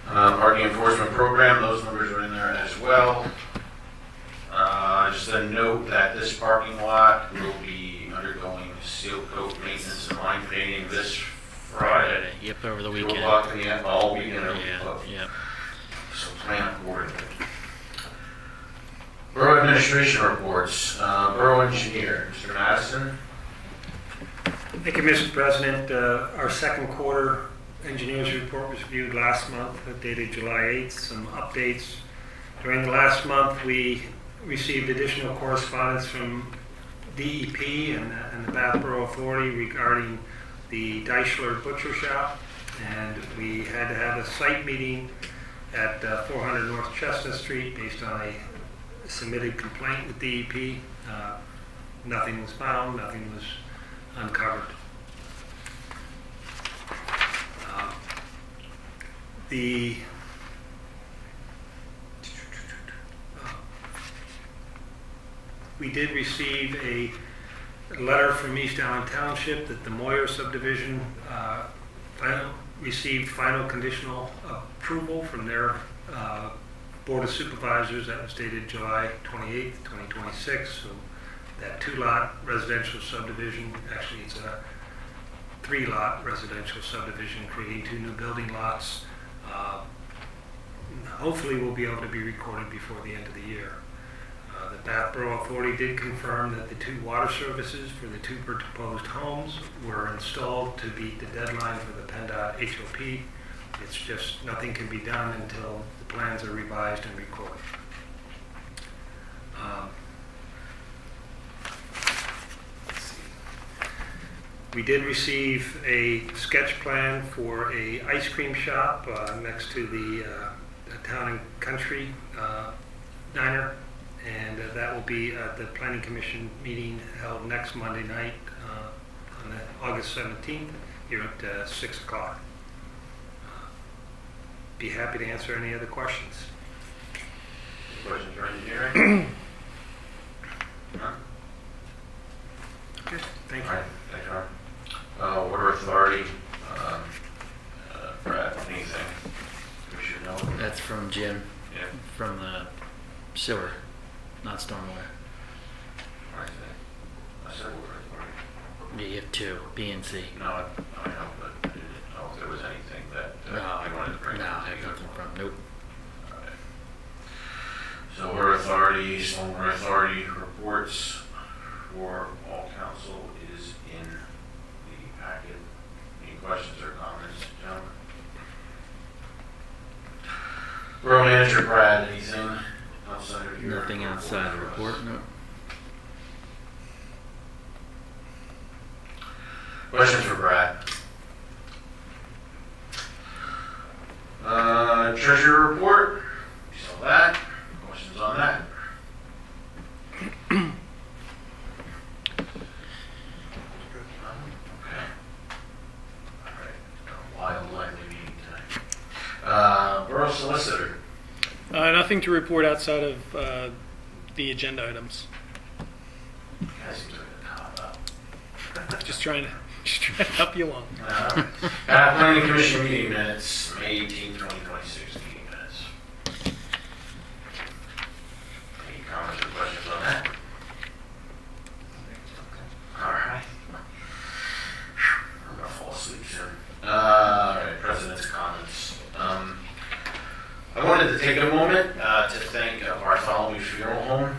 Parking enforcement program, those numbers are in there as well. Just a note that this parking lot will be undergoing seal coat maintenance and line painting this Friday. Yep, over the 2 weekend. o'clock in the end, all weekend it'll be Yeah, closed. yeah. So plan accordingly. Borough administration reports. Borough engineer, Mr. Madison. Thank you, Mr. President. Our second quarter engineers report was viewed last month, dated July 8th. Some updates. During the last month, we received additional correspondence from DEP and the Bath Borough Authority regarding the Deichler Butcher Shop, and we had to have a site meeting at 400 North Chestnut Street based on a submitted complaint with DEP. Nothing was found, nothing was uncovered. We did receive a letter from East Allen Township that the Moyer subdivision received final conditional approval from their Board of Supervisors. That was dated July 28th, 2026. So that 2-lot residential subdivision, actually it's a 3-lot residential subdivision creating 2 new building lots. Hopefully we'll be able to be recorded before the end of the year. The Bath Borough Authority did confirm that the 2 water services for the 2 proposed homes were installed to beat the deadline for the PennDOT HOP. It's just nothing can be done until the plans are revised and recorded. Let's see. We did receive a sketch plan for a ice cream shop next to the Town and Country Diner, and that will be at the Planning Commission meeting held next Monday night on August 17th here at 6 o'clock. Be happy to answer any other questions. Questions for engineering? None? Okay, thank All you. right, thanks, Ron. Water authority, Brad, anything we should know? That's from Jim, Yeah. from the sewer, not stormwater. All right, I said water authority. Yeah, you have 2, B and C. No, I know, but I didn't know if there was anything that you wanted to bring No, up. I have nothing from, nope. All right. So water authority, stormwater authority reports for all council is in the packet. Any questions or comments, gentlemen? Borough manager Brad, anything outside of your? Nothing outside the for us? report, no. Questions for Brad? Treasurer report, you saw that. Questions on that? Okay. Borough Solicitor. Nothing to report outside of the agenda items. Guys seem like a cop out. Just trying to help you along. Planning Commission meeting minutes, May 18, 2026 meeting minutes. Any comments or questions on that? All right. I'm gonna fall asleep soon. All right, President's comments. I wanted to take a moment to thank Bartholomew Funeral Home,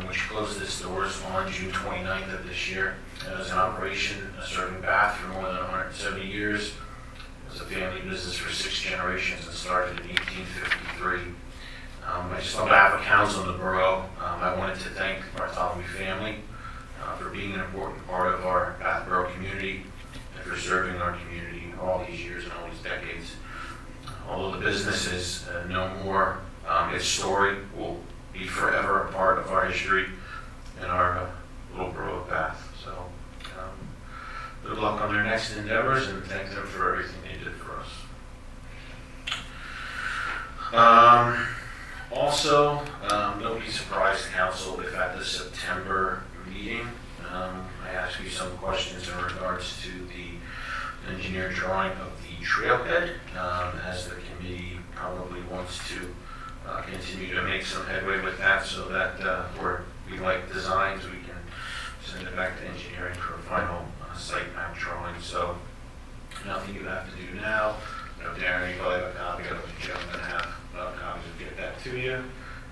which closed its doors on June 29th of this year. It was in operation serving Bath for more than 170 years. It was a family business for 6 generations and started in 1853. Just on behalf of council and the borough, I wanted to thank the Bartholomew family for being an important part of our Bath Borough community and for serving our community all these years and all these decades. Although the business is no more, its story will be forever a part of our history in our little borough of Bath. So, good luck on their next endeavors and thank them for everything they did for us. Also, don't be surprised, council, if at the September meeting, I ask you some questions in regards to the engineer drawing of the trailhead, as the committee probably wants to continue to make some headway with that so that where we like designs, we can send it back to engineering for a final site map drawing. So nothing you have to do now. You know, Darren, you probably have a copy of it. I'm going to have copies and get that to you.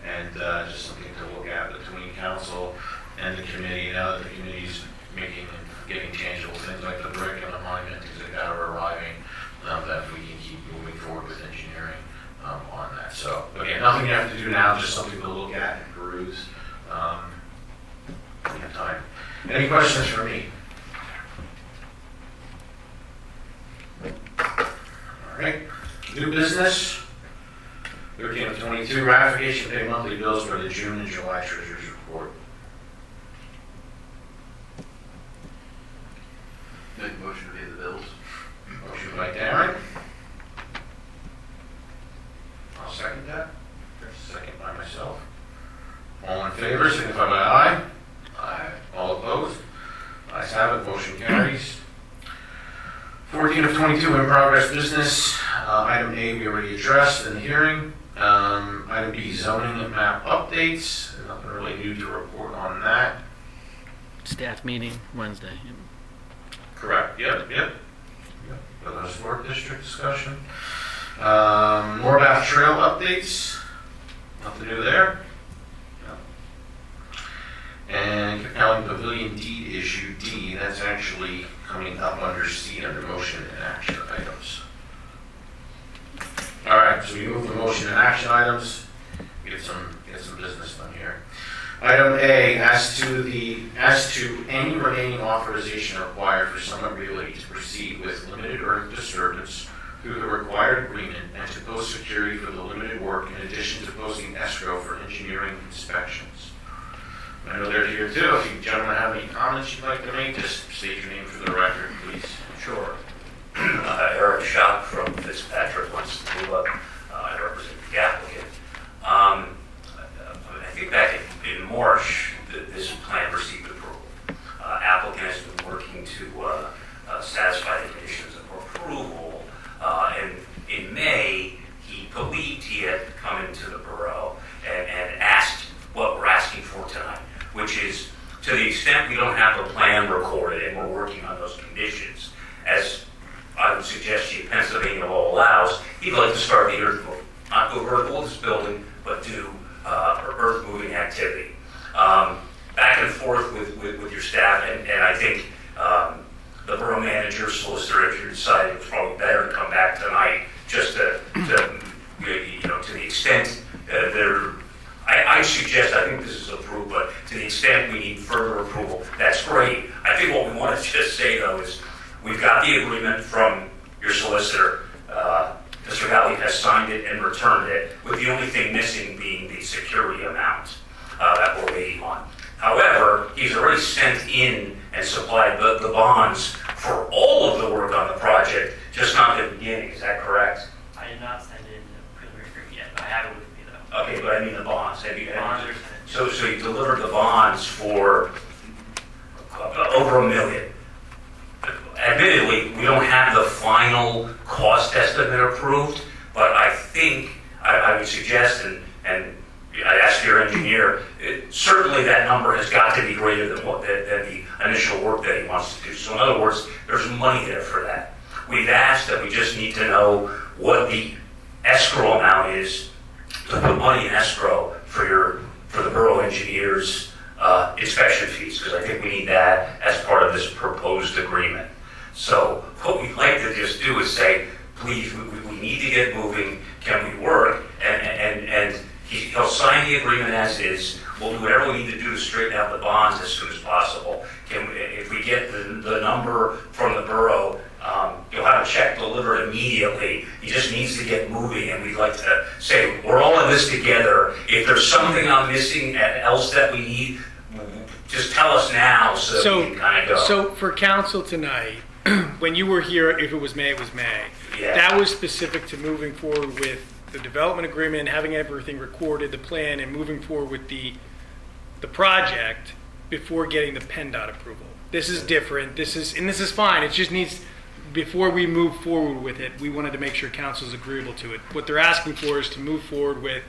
And just something to look at between council and the committee. Now that the committee's making and getting tangible things like the brick and the monument, things like that are arriving, that we can keep moving forward with engineering on that. So again, nothing you have to do now, just something to look at and peruse. We have time. Any questions for me? All right. New business. 13 of 22, ratification of pay monthly bills for the June and July treasurer's report. Make a motion to pay the bills. Motion by Darren. I'll second that. Second by myself. All in favor, signify by aye. Aye. All opposed? Ayes have it, motion carries. 14 of 22, in progress business. Item A, we already addressed in the hearing. Item B, zoning and map updates. Nothing really new to report on that. Staff meeting Wednesday. Correct, yep. For the historic district discussion. More Bath Trail updates. Nothing new there. And County Pavilion deed issue D, that's actually coming up under C under motion and action items. All right, so we move the motion and action items. Get some business done here. Item A, as to any remaining authorization required for Summit Realty to proceed with limited earth disturbance through the required agreement and to post security for the limited work in addition to posting escrow for engineering inspections. I know they're here too. If you gentlemen have any comments you'd like to make, just state your name for the record, please. Sure. Eric Schock from Fitzpatrick, Winston-Salem. I represent the applicant. I think back in March, this plan received approval. Applicant has been working to satisfy the conditions of approval. And in May, he believed he had come into the borough and asked what we're asking for tonight, which is to the extent we don't have a plan recorded and we're working on those conditions, as I would suggest you Pennsylvania law allows, he'd like to start the earth moving. Not go vertical with this building, but do earth moving activity. Back and forth with your staff, and I think the borough manager, solicitor, if you decided it was probably better to come back tonight, just to the extent there. I suggest, I think this is approved, but to the extent we need further approval, that's great. I think what we want to just say, though, is we've got the agreement from your solicitor. Mr. Valley has signed it and returned it, with the only thing missing being the security amount that we're waiting on. However, he's already sent in and supplied the bonds for all of the work on the project, just not the beginning. Is that correct? So you delivered the bonds for over $1 million. Admittedly, we don't have the final cost estimate approved, but I think I would suggest, and I asked your engineer, certainly that number has got to be greater than the initial work that he wants to do. So in other words, there's money there for that. We've asked that we just need to know what the escrow amount is to put money in escrow for the borough engineer's inspection fees, because I think we need that as part of this proposed agreement. So what we'd like to just do is say, please, we need to get moving. Can we work? And he'll sign the agreement as is. We'll do whatever we need to do to straighten out the bonds as soon as possible. If we get the number from the borough, you'll have a check delivered immediately. He just needs to get moving, and we'd like to say, we're all in this together. If there's something I'm missing else that we need, just tell us now so that we can kind of go. So for council tonight, when you were here, if it was May, it was May. Yeah. That was specific to moving forward with the development agreement, having everything recorded, the plan, and moving forward with the project before getting the PennDOT approval. This is different. This is fine. It just needs, before we move forward with it, we wanted to make sure council is agreeable to it. What they're asking for is to move forward with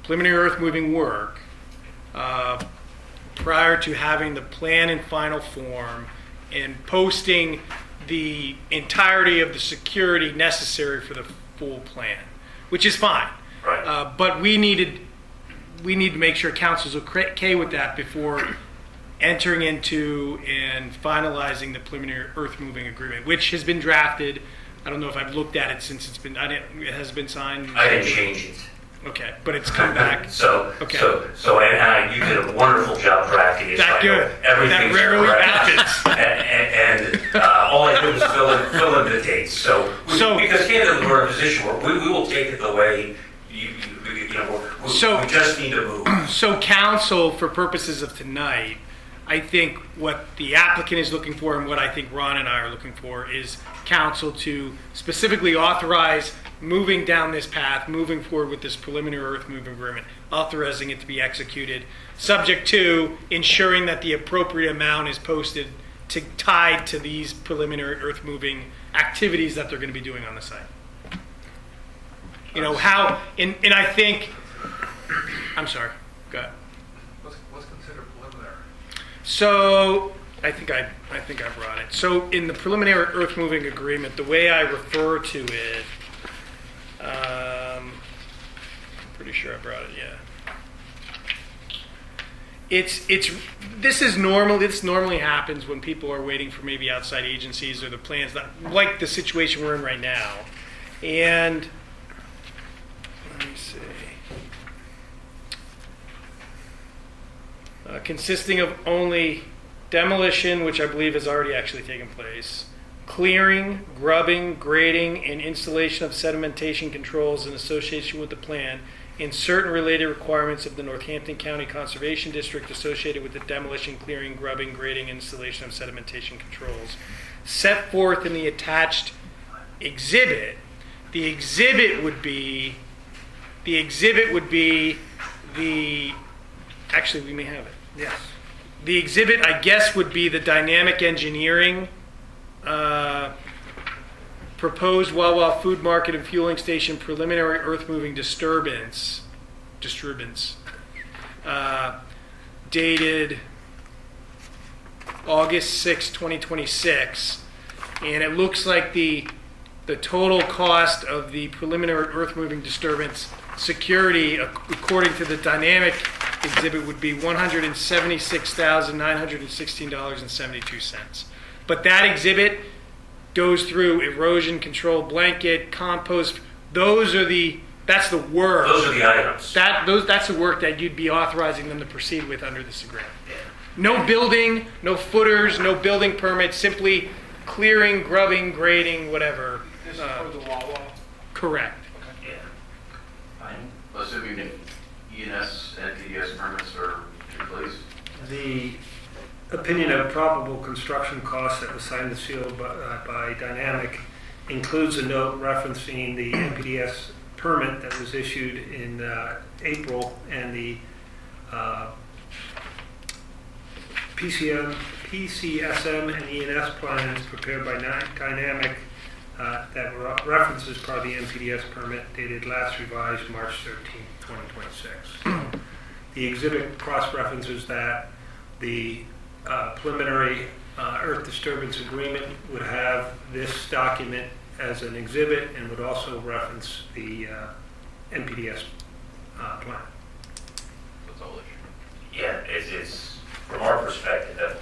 preliminary earth moving work prior to having the plan in final form and posting the entirety of the security necessary for the full plan, which is fine. Right. But we need to make sure council's okay with that before entering into and finalizing the preliminary earth moving agreement, which has been drafted. I don't know if I've looked at it since it has been signed. I didn't change it. Okay, but it's come back. Okay. And you did a wonderful job drafting it. That good. Everything's That rarely correct. happens. and all I did was fill in the dates. So because candidly, we're in a position where we will take it the way we just need to move. So council, for purposes of tonight, I think what the applicant is looking for and what I think Ron and I are looking for is council to specifically authorize moving down this path, moving forward with this preliminary earth moving agreement, authorizing it to be executed, subject to ensuring that the appropriate amount is posted tied to these preliminary earth moving activities that they're going to be doing on the site. You know, how, and I think, I'm sorry, go ahead. What's considered preliminary? So I think I brought it. So in the preliminary earth moving agreement, the way I refer to it, I'm pretty sure I brought it. Yeah. This normally happens when people are waiting for maybe outside agencies or the plans that, like the situation we're in right now, and let me see. Consisting of only demolition, which I believe has already actually taken place, clearing, grubbing, grading, and installation of sedimentation controls in association with the plan, and certain related requirements of the Northampton County Conservation District associated with the demolition, clearing, grubbing, grading, and installation of sedimentation controls, set forth in the attached exhibit. The exhibit would be the, actually we may have it. Yes. The exhibit, I guess, would be the dynamic engineering, proposed Wawa food market and fueling station preliminary earth moving disturbance, dated August 6, 2026. And it looks like the total cost of the preliminary earth moving disturbance security, according to the dynamic exhibit, would be $176,916.72. But that exhibit goes through erosion control blanket, compost. That's the work. Those are the items. That's the work that you'd be authorizing them to proceed with under this agreement. No building, no footers, no building permits, simply clearing, grubbing, grading, whatever. This is for the Wawa. Correct. Assuming that ENS and TDS permits are in place? The opinion of probable construction costs that was signed and sealed by Dynamic includes a note referencing the NPDS permit that was issued in April and the PCSM and ENS plans prepared by Dynamic that were references part of the NPDS permit dated last revised March 13, 2026. The exhibit cross-references that the preliminary Earth Disturbance Agreement would have this document as an exhibit and would also reference the NPDS plan. Yeah, it's from our perspective, that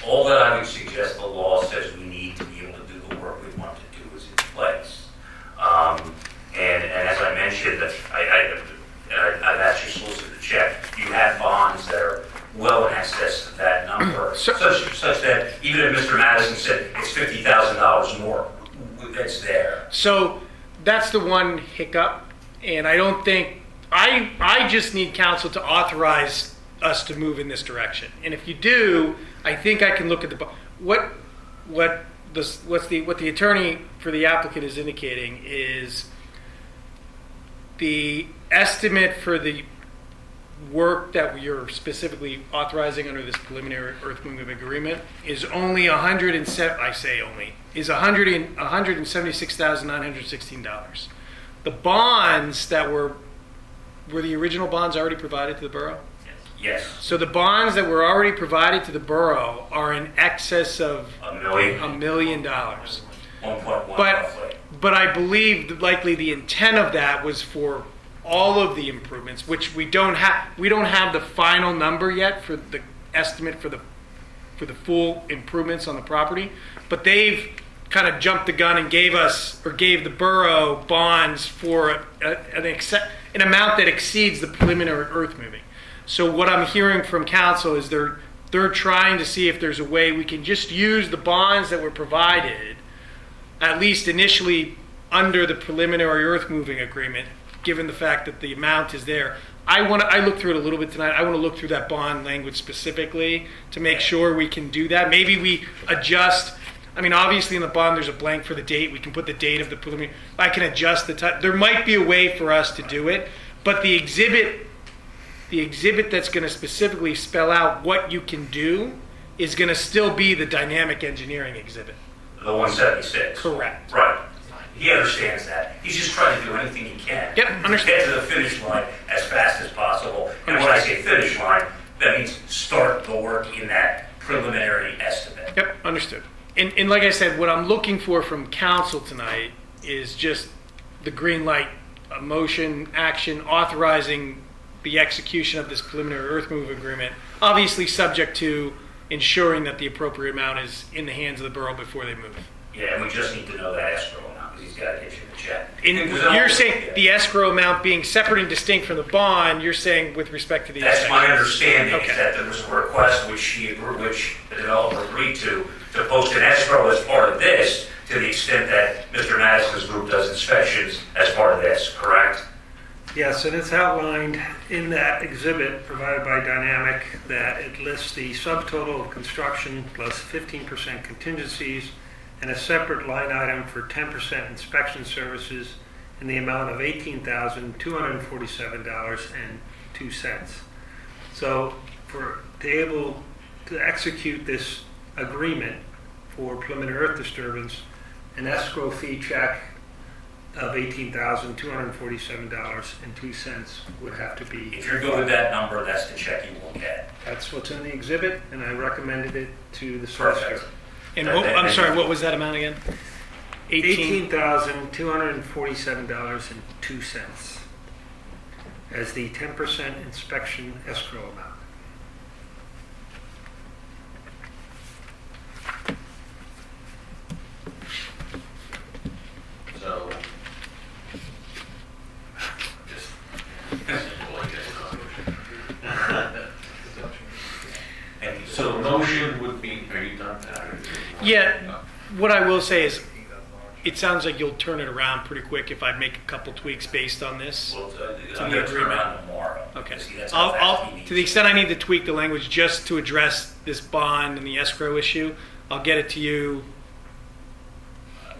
all that I would suggest the law says we need to be able to do the work we want to do is in place. And as I mentioned, I've asked your solicitor to check. You have bonds that are well in excess of that number, such that even if Mr. Madison said it's $50,000 more, it's there. So that's the one hiccup, and I don't think, I just need council to authorize us to move in this direction. And if you do, I think I can look at what the attorney for the applicant is indicating is the estimate for the work that you're specifically authorizing under this preliminary earth movement agreement is only $176,916. The bonds that were the original bonds already provided to the borough? Yes. So the bonds that were already provided to the borough are in excess of $1 million. 1.1 roughly. But I believe likely the intent of that was for all of the improvements, which we don't have the final number yet for the estimate for the full improvements on the property, but they've kind of jumped the gun and gave the borough bonds for an amount that exceeds the preliminary earth moving. So what I'm hearing from council is they're trying to see if there's a way we can just use the bonds that were provided, at least initially under the preliminary earth moving agreement, given the fact that the amount is there. I looked through it a little bit tonight. I want to look through that bond language specifically to make sure we can do that. Maybe we adjust. I mean, obviously in the bond there's a blank for the date. We can put the date of the preliminary. I can adjust the time. There might be a way for us to do it, but the exhibit that's going to specifically spell out what you can do is going to still be the dynamic engineering exhibit. The 176. Correct. Right. He understands that. He's just trying to do anything he can Yep, to understand. get to the finish line as fast as possible. And when I say finish line, that means start the work in that preliminary estimate. Yep, understood. And like I said, what I'm looking for from council tonight is just the green light, a motion, action, authorizing the execution of this preliminary earth move agreement, obviously subject to ensuring that the appropriate amount is in the hands of the borough before they move. Yeah, and we just need to know that escrow amount because he's got to get you the check. And you're saying the escrow amount being separate and distinct from the bond, you're saying with respect to the That's my understanding, Okay. is that there was a request which the developer agreed to post an escrow as part of this to the extent that Mr. Madison's group does inspections as part of this, correct? Yes, and it's outlined in that exhibit provided by Dynamic that it lists the subtotal of construction plus 15% contingencies and a separate line item for 10% inspection services in the amount of $18,247.02. So to be able to execute this agreement for preliminary earth disturbance, an escrow fee check of $18,247.02 would have to be. If you're good with that number, that's the check you will get. That's what's in the exhibit, and I recommended it to the solicitor. Perfect. And I'm sorry, what was that amount again? $18,247.02 as the 10% inspection escrow amount. So, So the motion would be, are you done? Yeah, what I will say is, it sounds like you'll turn it around pretty quick if I make a couple tweaks based on this. Well, the I'm going to turn agreement. around tomorrow. Okay. See, that's how fast he needs To the extent I need to tweak the language just to address this bond and the escrow issue, I'll get it to you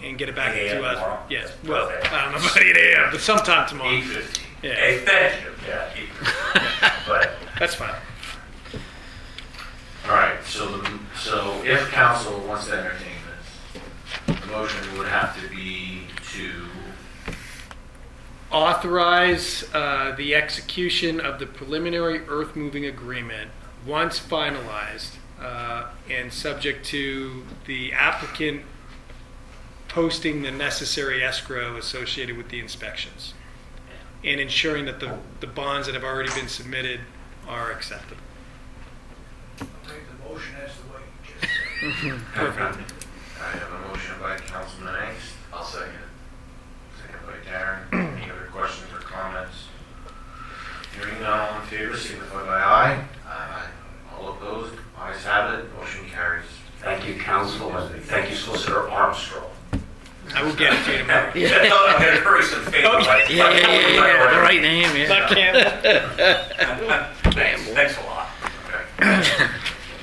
and get it back 8 a.m. to us. tomorrow? Yes. That's Well, perfect. I don't know about 8 a.m., but sometime tomorrow. 8:15. Yeah. Hey, thank you. Yeah, That's fine. All right, so if council wants to entertain this, the motion would have to be to, Authorize the execution of the preliminary earth moving agreement once finalized and subject to the applicant posting the necessary escrow associated with the inspections and ensuring that the bonds that have already been submitted are accepted. I'll take the motion as the way you just said. Perfect. I have a motion by Councilman Angst. I'll second. Second by Darren. Any other questions or comments? Hearing none, all in favor, signify by aye. Aye. All opposed, ayes have it, motion carries. Thank you, council, and thank you, Solicitor Armstrong. I will get it to you tomorrow. Yeah, I'm going to curry some favor. Yeah, the right name, yeah. Not Campbell. Thanks a lot.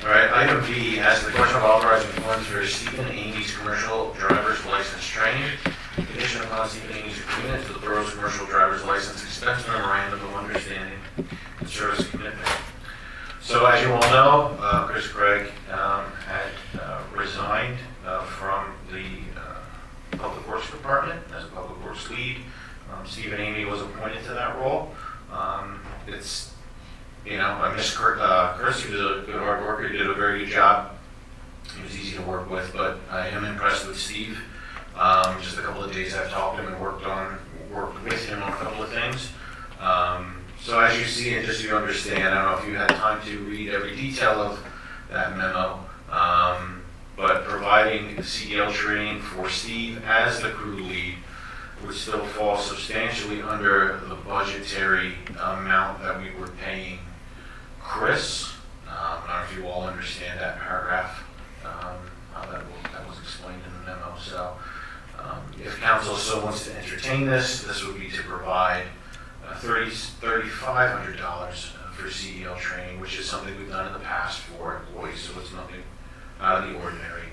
All right, item B, as the question of authorizing funds for Stephen Amy's commercial driver's license training. Condition upon Stephen Amy's agreement to the borough's commercial driver's license expense memorandum of understanding and service commitment. So as you all know, Chris Craig had resigned from the Public Works Department as a Public Works lead. Stephen Amy was appointed to that role. It's, I miss Chris. He was a good hard worker. He did a very good job. He was easy to work with, but I am impressed with Steve. Just a couple of days I've talked to him and worked with him on a couple of things. So as you see, and just so you understand, I don't know if you had time to read every detail of that memo, but providing CDL training for Steve as the crew lead would still fall substantially under the budgetary amount that we were paying Chris. I don't know if you all understand that paragraph, how that was explained in the memo. So if council so wants to entertain this would be to provide $3,500 for CDL training, which is something we've done in the past for employees, so it's nothing out of the ordinary.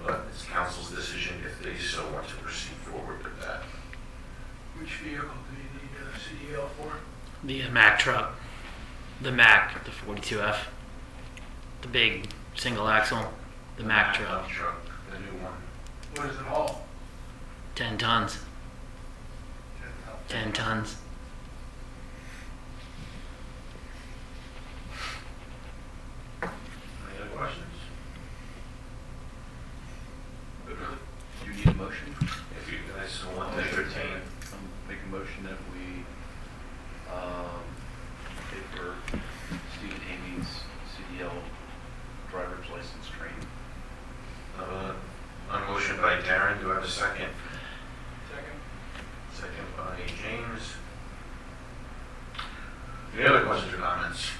But it's council's decision if they so want to proceed forward with that. Which vehicle do you need a CDL for? The Mack truck, the Mack, the 42F, the big single axle, the Mack truck, The new one. What does it haul? 10 tons, 10 tons. Any other questions? Do you need a motion? If you guys so want to entertain. Make a motion that we pay for Stephen Amy's CDL driver's license training. A motion by Darren, do I have a second? Second. Second by James. Any other questions or comments?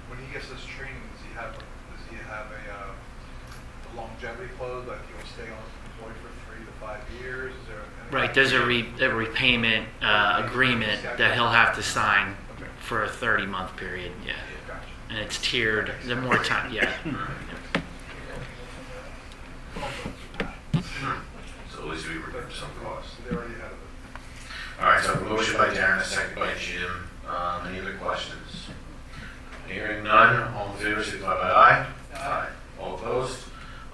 When he gets this training, does he have a longevity clause, like he will stay on employed for 3 to 5 years? Is there any- Right, there's a repayment agreement that he'll have to sign for a 30-month period, yeah. Gotcha. And it's tiered, the more time, yeah. So at least we recoup some costs. They already have it. All right, so a motion by Darren, a second by Jim. Any other questions? Hearing none, all in favor, signify by aye. Aye. All opposed?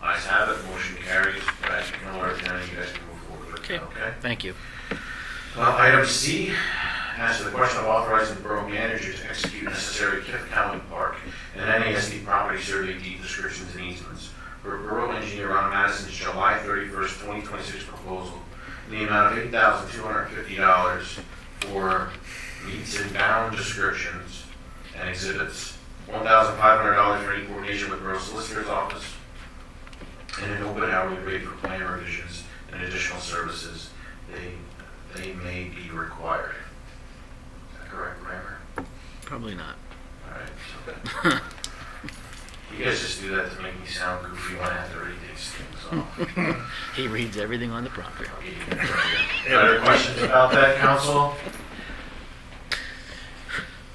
Ayes have it, motion carries. Brad, you can alert down, you guys can move forward with it, okay? Thank you. Item C, as to the question of authorizing the borough manager to execute necessary County Park and NASD property survey deed descriptions and easements for borough engineer Ron Madison's July 31st, 2026 proposal in the amount of $8,250 for meets and bound descriptions and exhibits, $1,500 for any coordination with borough solicitor's office, and an open hourly rate for plan revisions and additional services they may be required. Is that correct, grammar? Probably not. All right. You guys just do that to make me sound goofy when I have to read these things off. He reads everything on the property. Any other questions about that, council?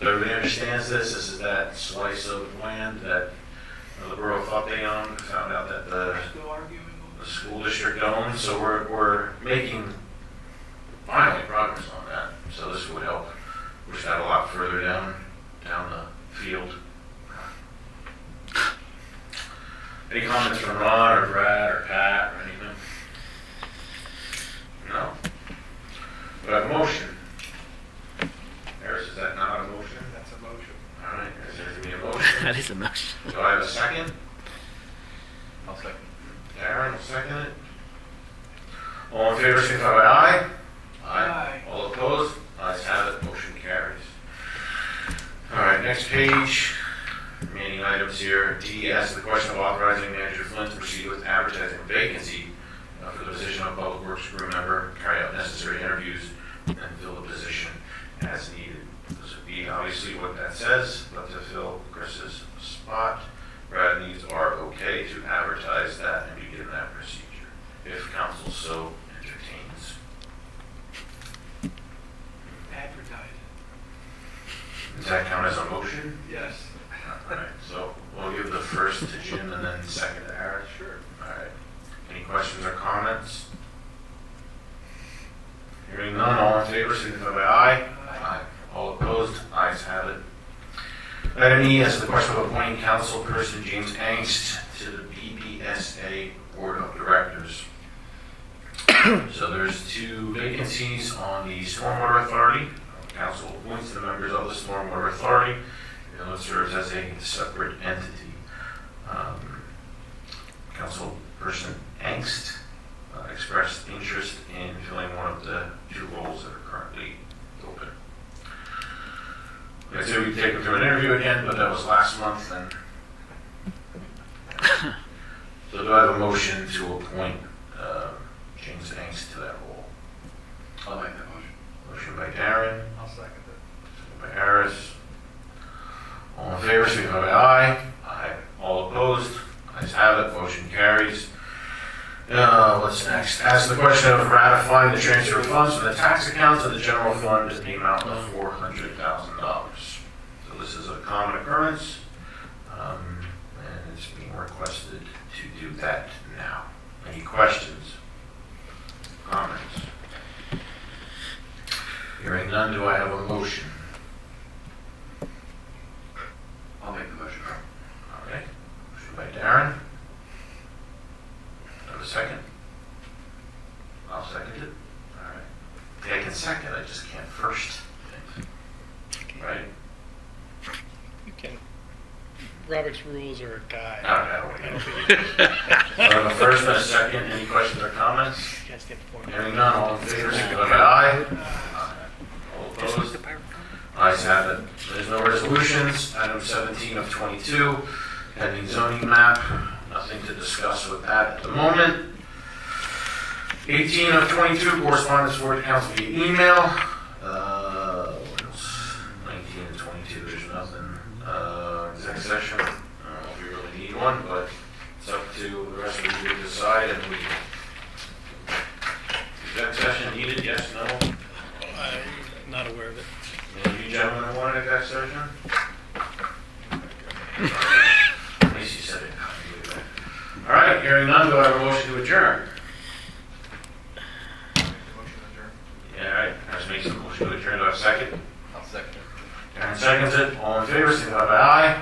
Everybody understands this? This is that slice of land that the borough thought they owned, found out that the school district owns, so we're making finally progress on that. So this would help Push that a lot further down the field. Any comments from Ron or Brad or Pat or anything? No? Do I have a motion? Harris, is that not a motion? That's a motion. All right, is there going to be a motion? That is a motion. Do I have a second? I'll second. Darren will second it. All in favor, signify by aye. Aye. All opposed? Ayes have it, motion carries. All right, next page, remaining items here. D, asks the question of authorizing Manager Flynn to proceed with advertising a vacancy for the position of Public Works crew member, carry out necessary interviews, and fill the position as needed. This would be obviously what that says, but to fill Chris's spot, Brad needs are okay to advertise that and begin that procedure, if council so entertains. Advertise. Does that count as a motion? Yes. All right, so we'll give the first to Jim and then second to Harris. Sure. All right. Any questions or comments? Hearing none, all in favor, signify by aye. Aye. All opposed, ayes have it. Item E is the question of appointing councilperson James Angst to the BBSA Board of Directors. So there's 2 vacancies on the Stormwater Authority. Council appoints the members of the Stormwater Authority, and it serves as a separate entity. Councilperson Angst expressed interest in filling one of the 2 roles that are currently open. I said we'd take him to an interview again, but that was last month. And so do I have a motion to appoint James Angst to that role? I'll make that motion. Motion by Darren, I'll second it. second by Harris. All in favor, signify by aye. Aye. All opposed? Ayes have it. Motion carries. What's next? Ask the question of ratifying the transfer of funds from the tax account to the general fund in the amount of $400,000. So this is a common occurrence, and it's being requested to do that now. Any questions? Comments? Hearing none, do I have a motion? I'll make the motion. All right. Motion by Darren. Have a second? I'll second it. All right. Yeah, I can second, I just can't first. Right? You can. Robert's rules are a guide. Okay. I don't think you So I have a first and a second. Any questions or comments? guys get the form. Hearing none, all in favor, signify by aye. All opposed? Ayes have it. There's no resolutions. Item 17 of 22, pending zoning map. Nothing to discuss with that at the moment. 18 of 22, correspondence for the council via email. What else? 19 and 22, there's nothing. Exec session, I don't know if we really need one, but it's up to the rest of you to decide. And we exec session needed, yes, no? I'm not aware of it. Any of you gentlemen want an exec session? At least you said it. All right, hearing none, do I have a motion to adjourn? Motion adjourned. Yeah, all right. Harris makes a motion to adjourn. Do I have a second? I'll second it. Darren seconds it. All in favor, signify by aye.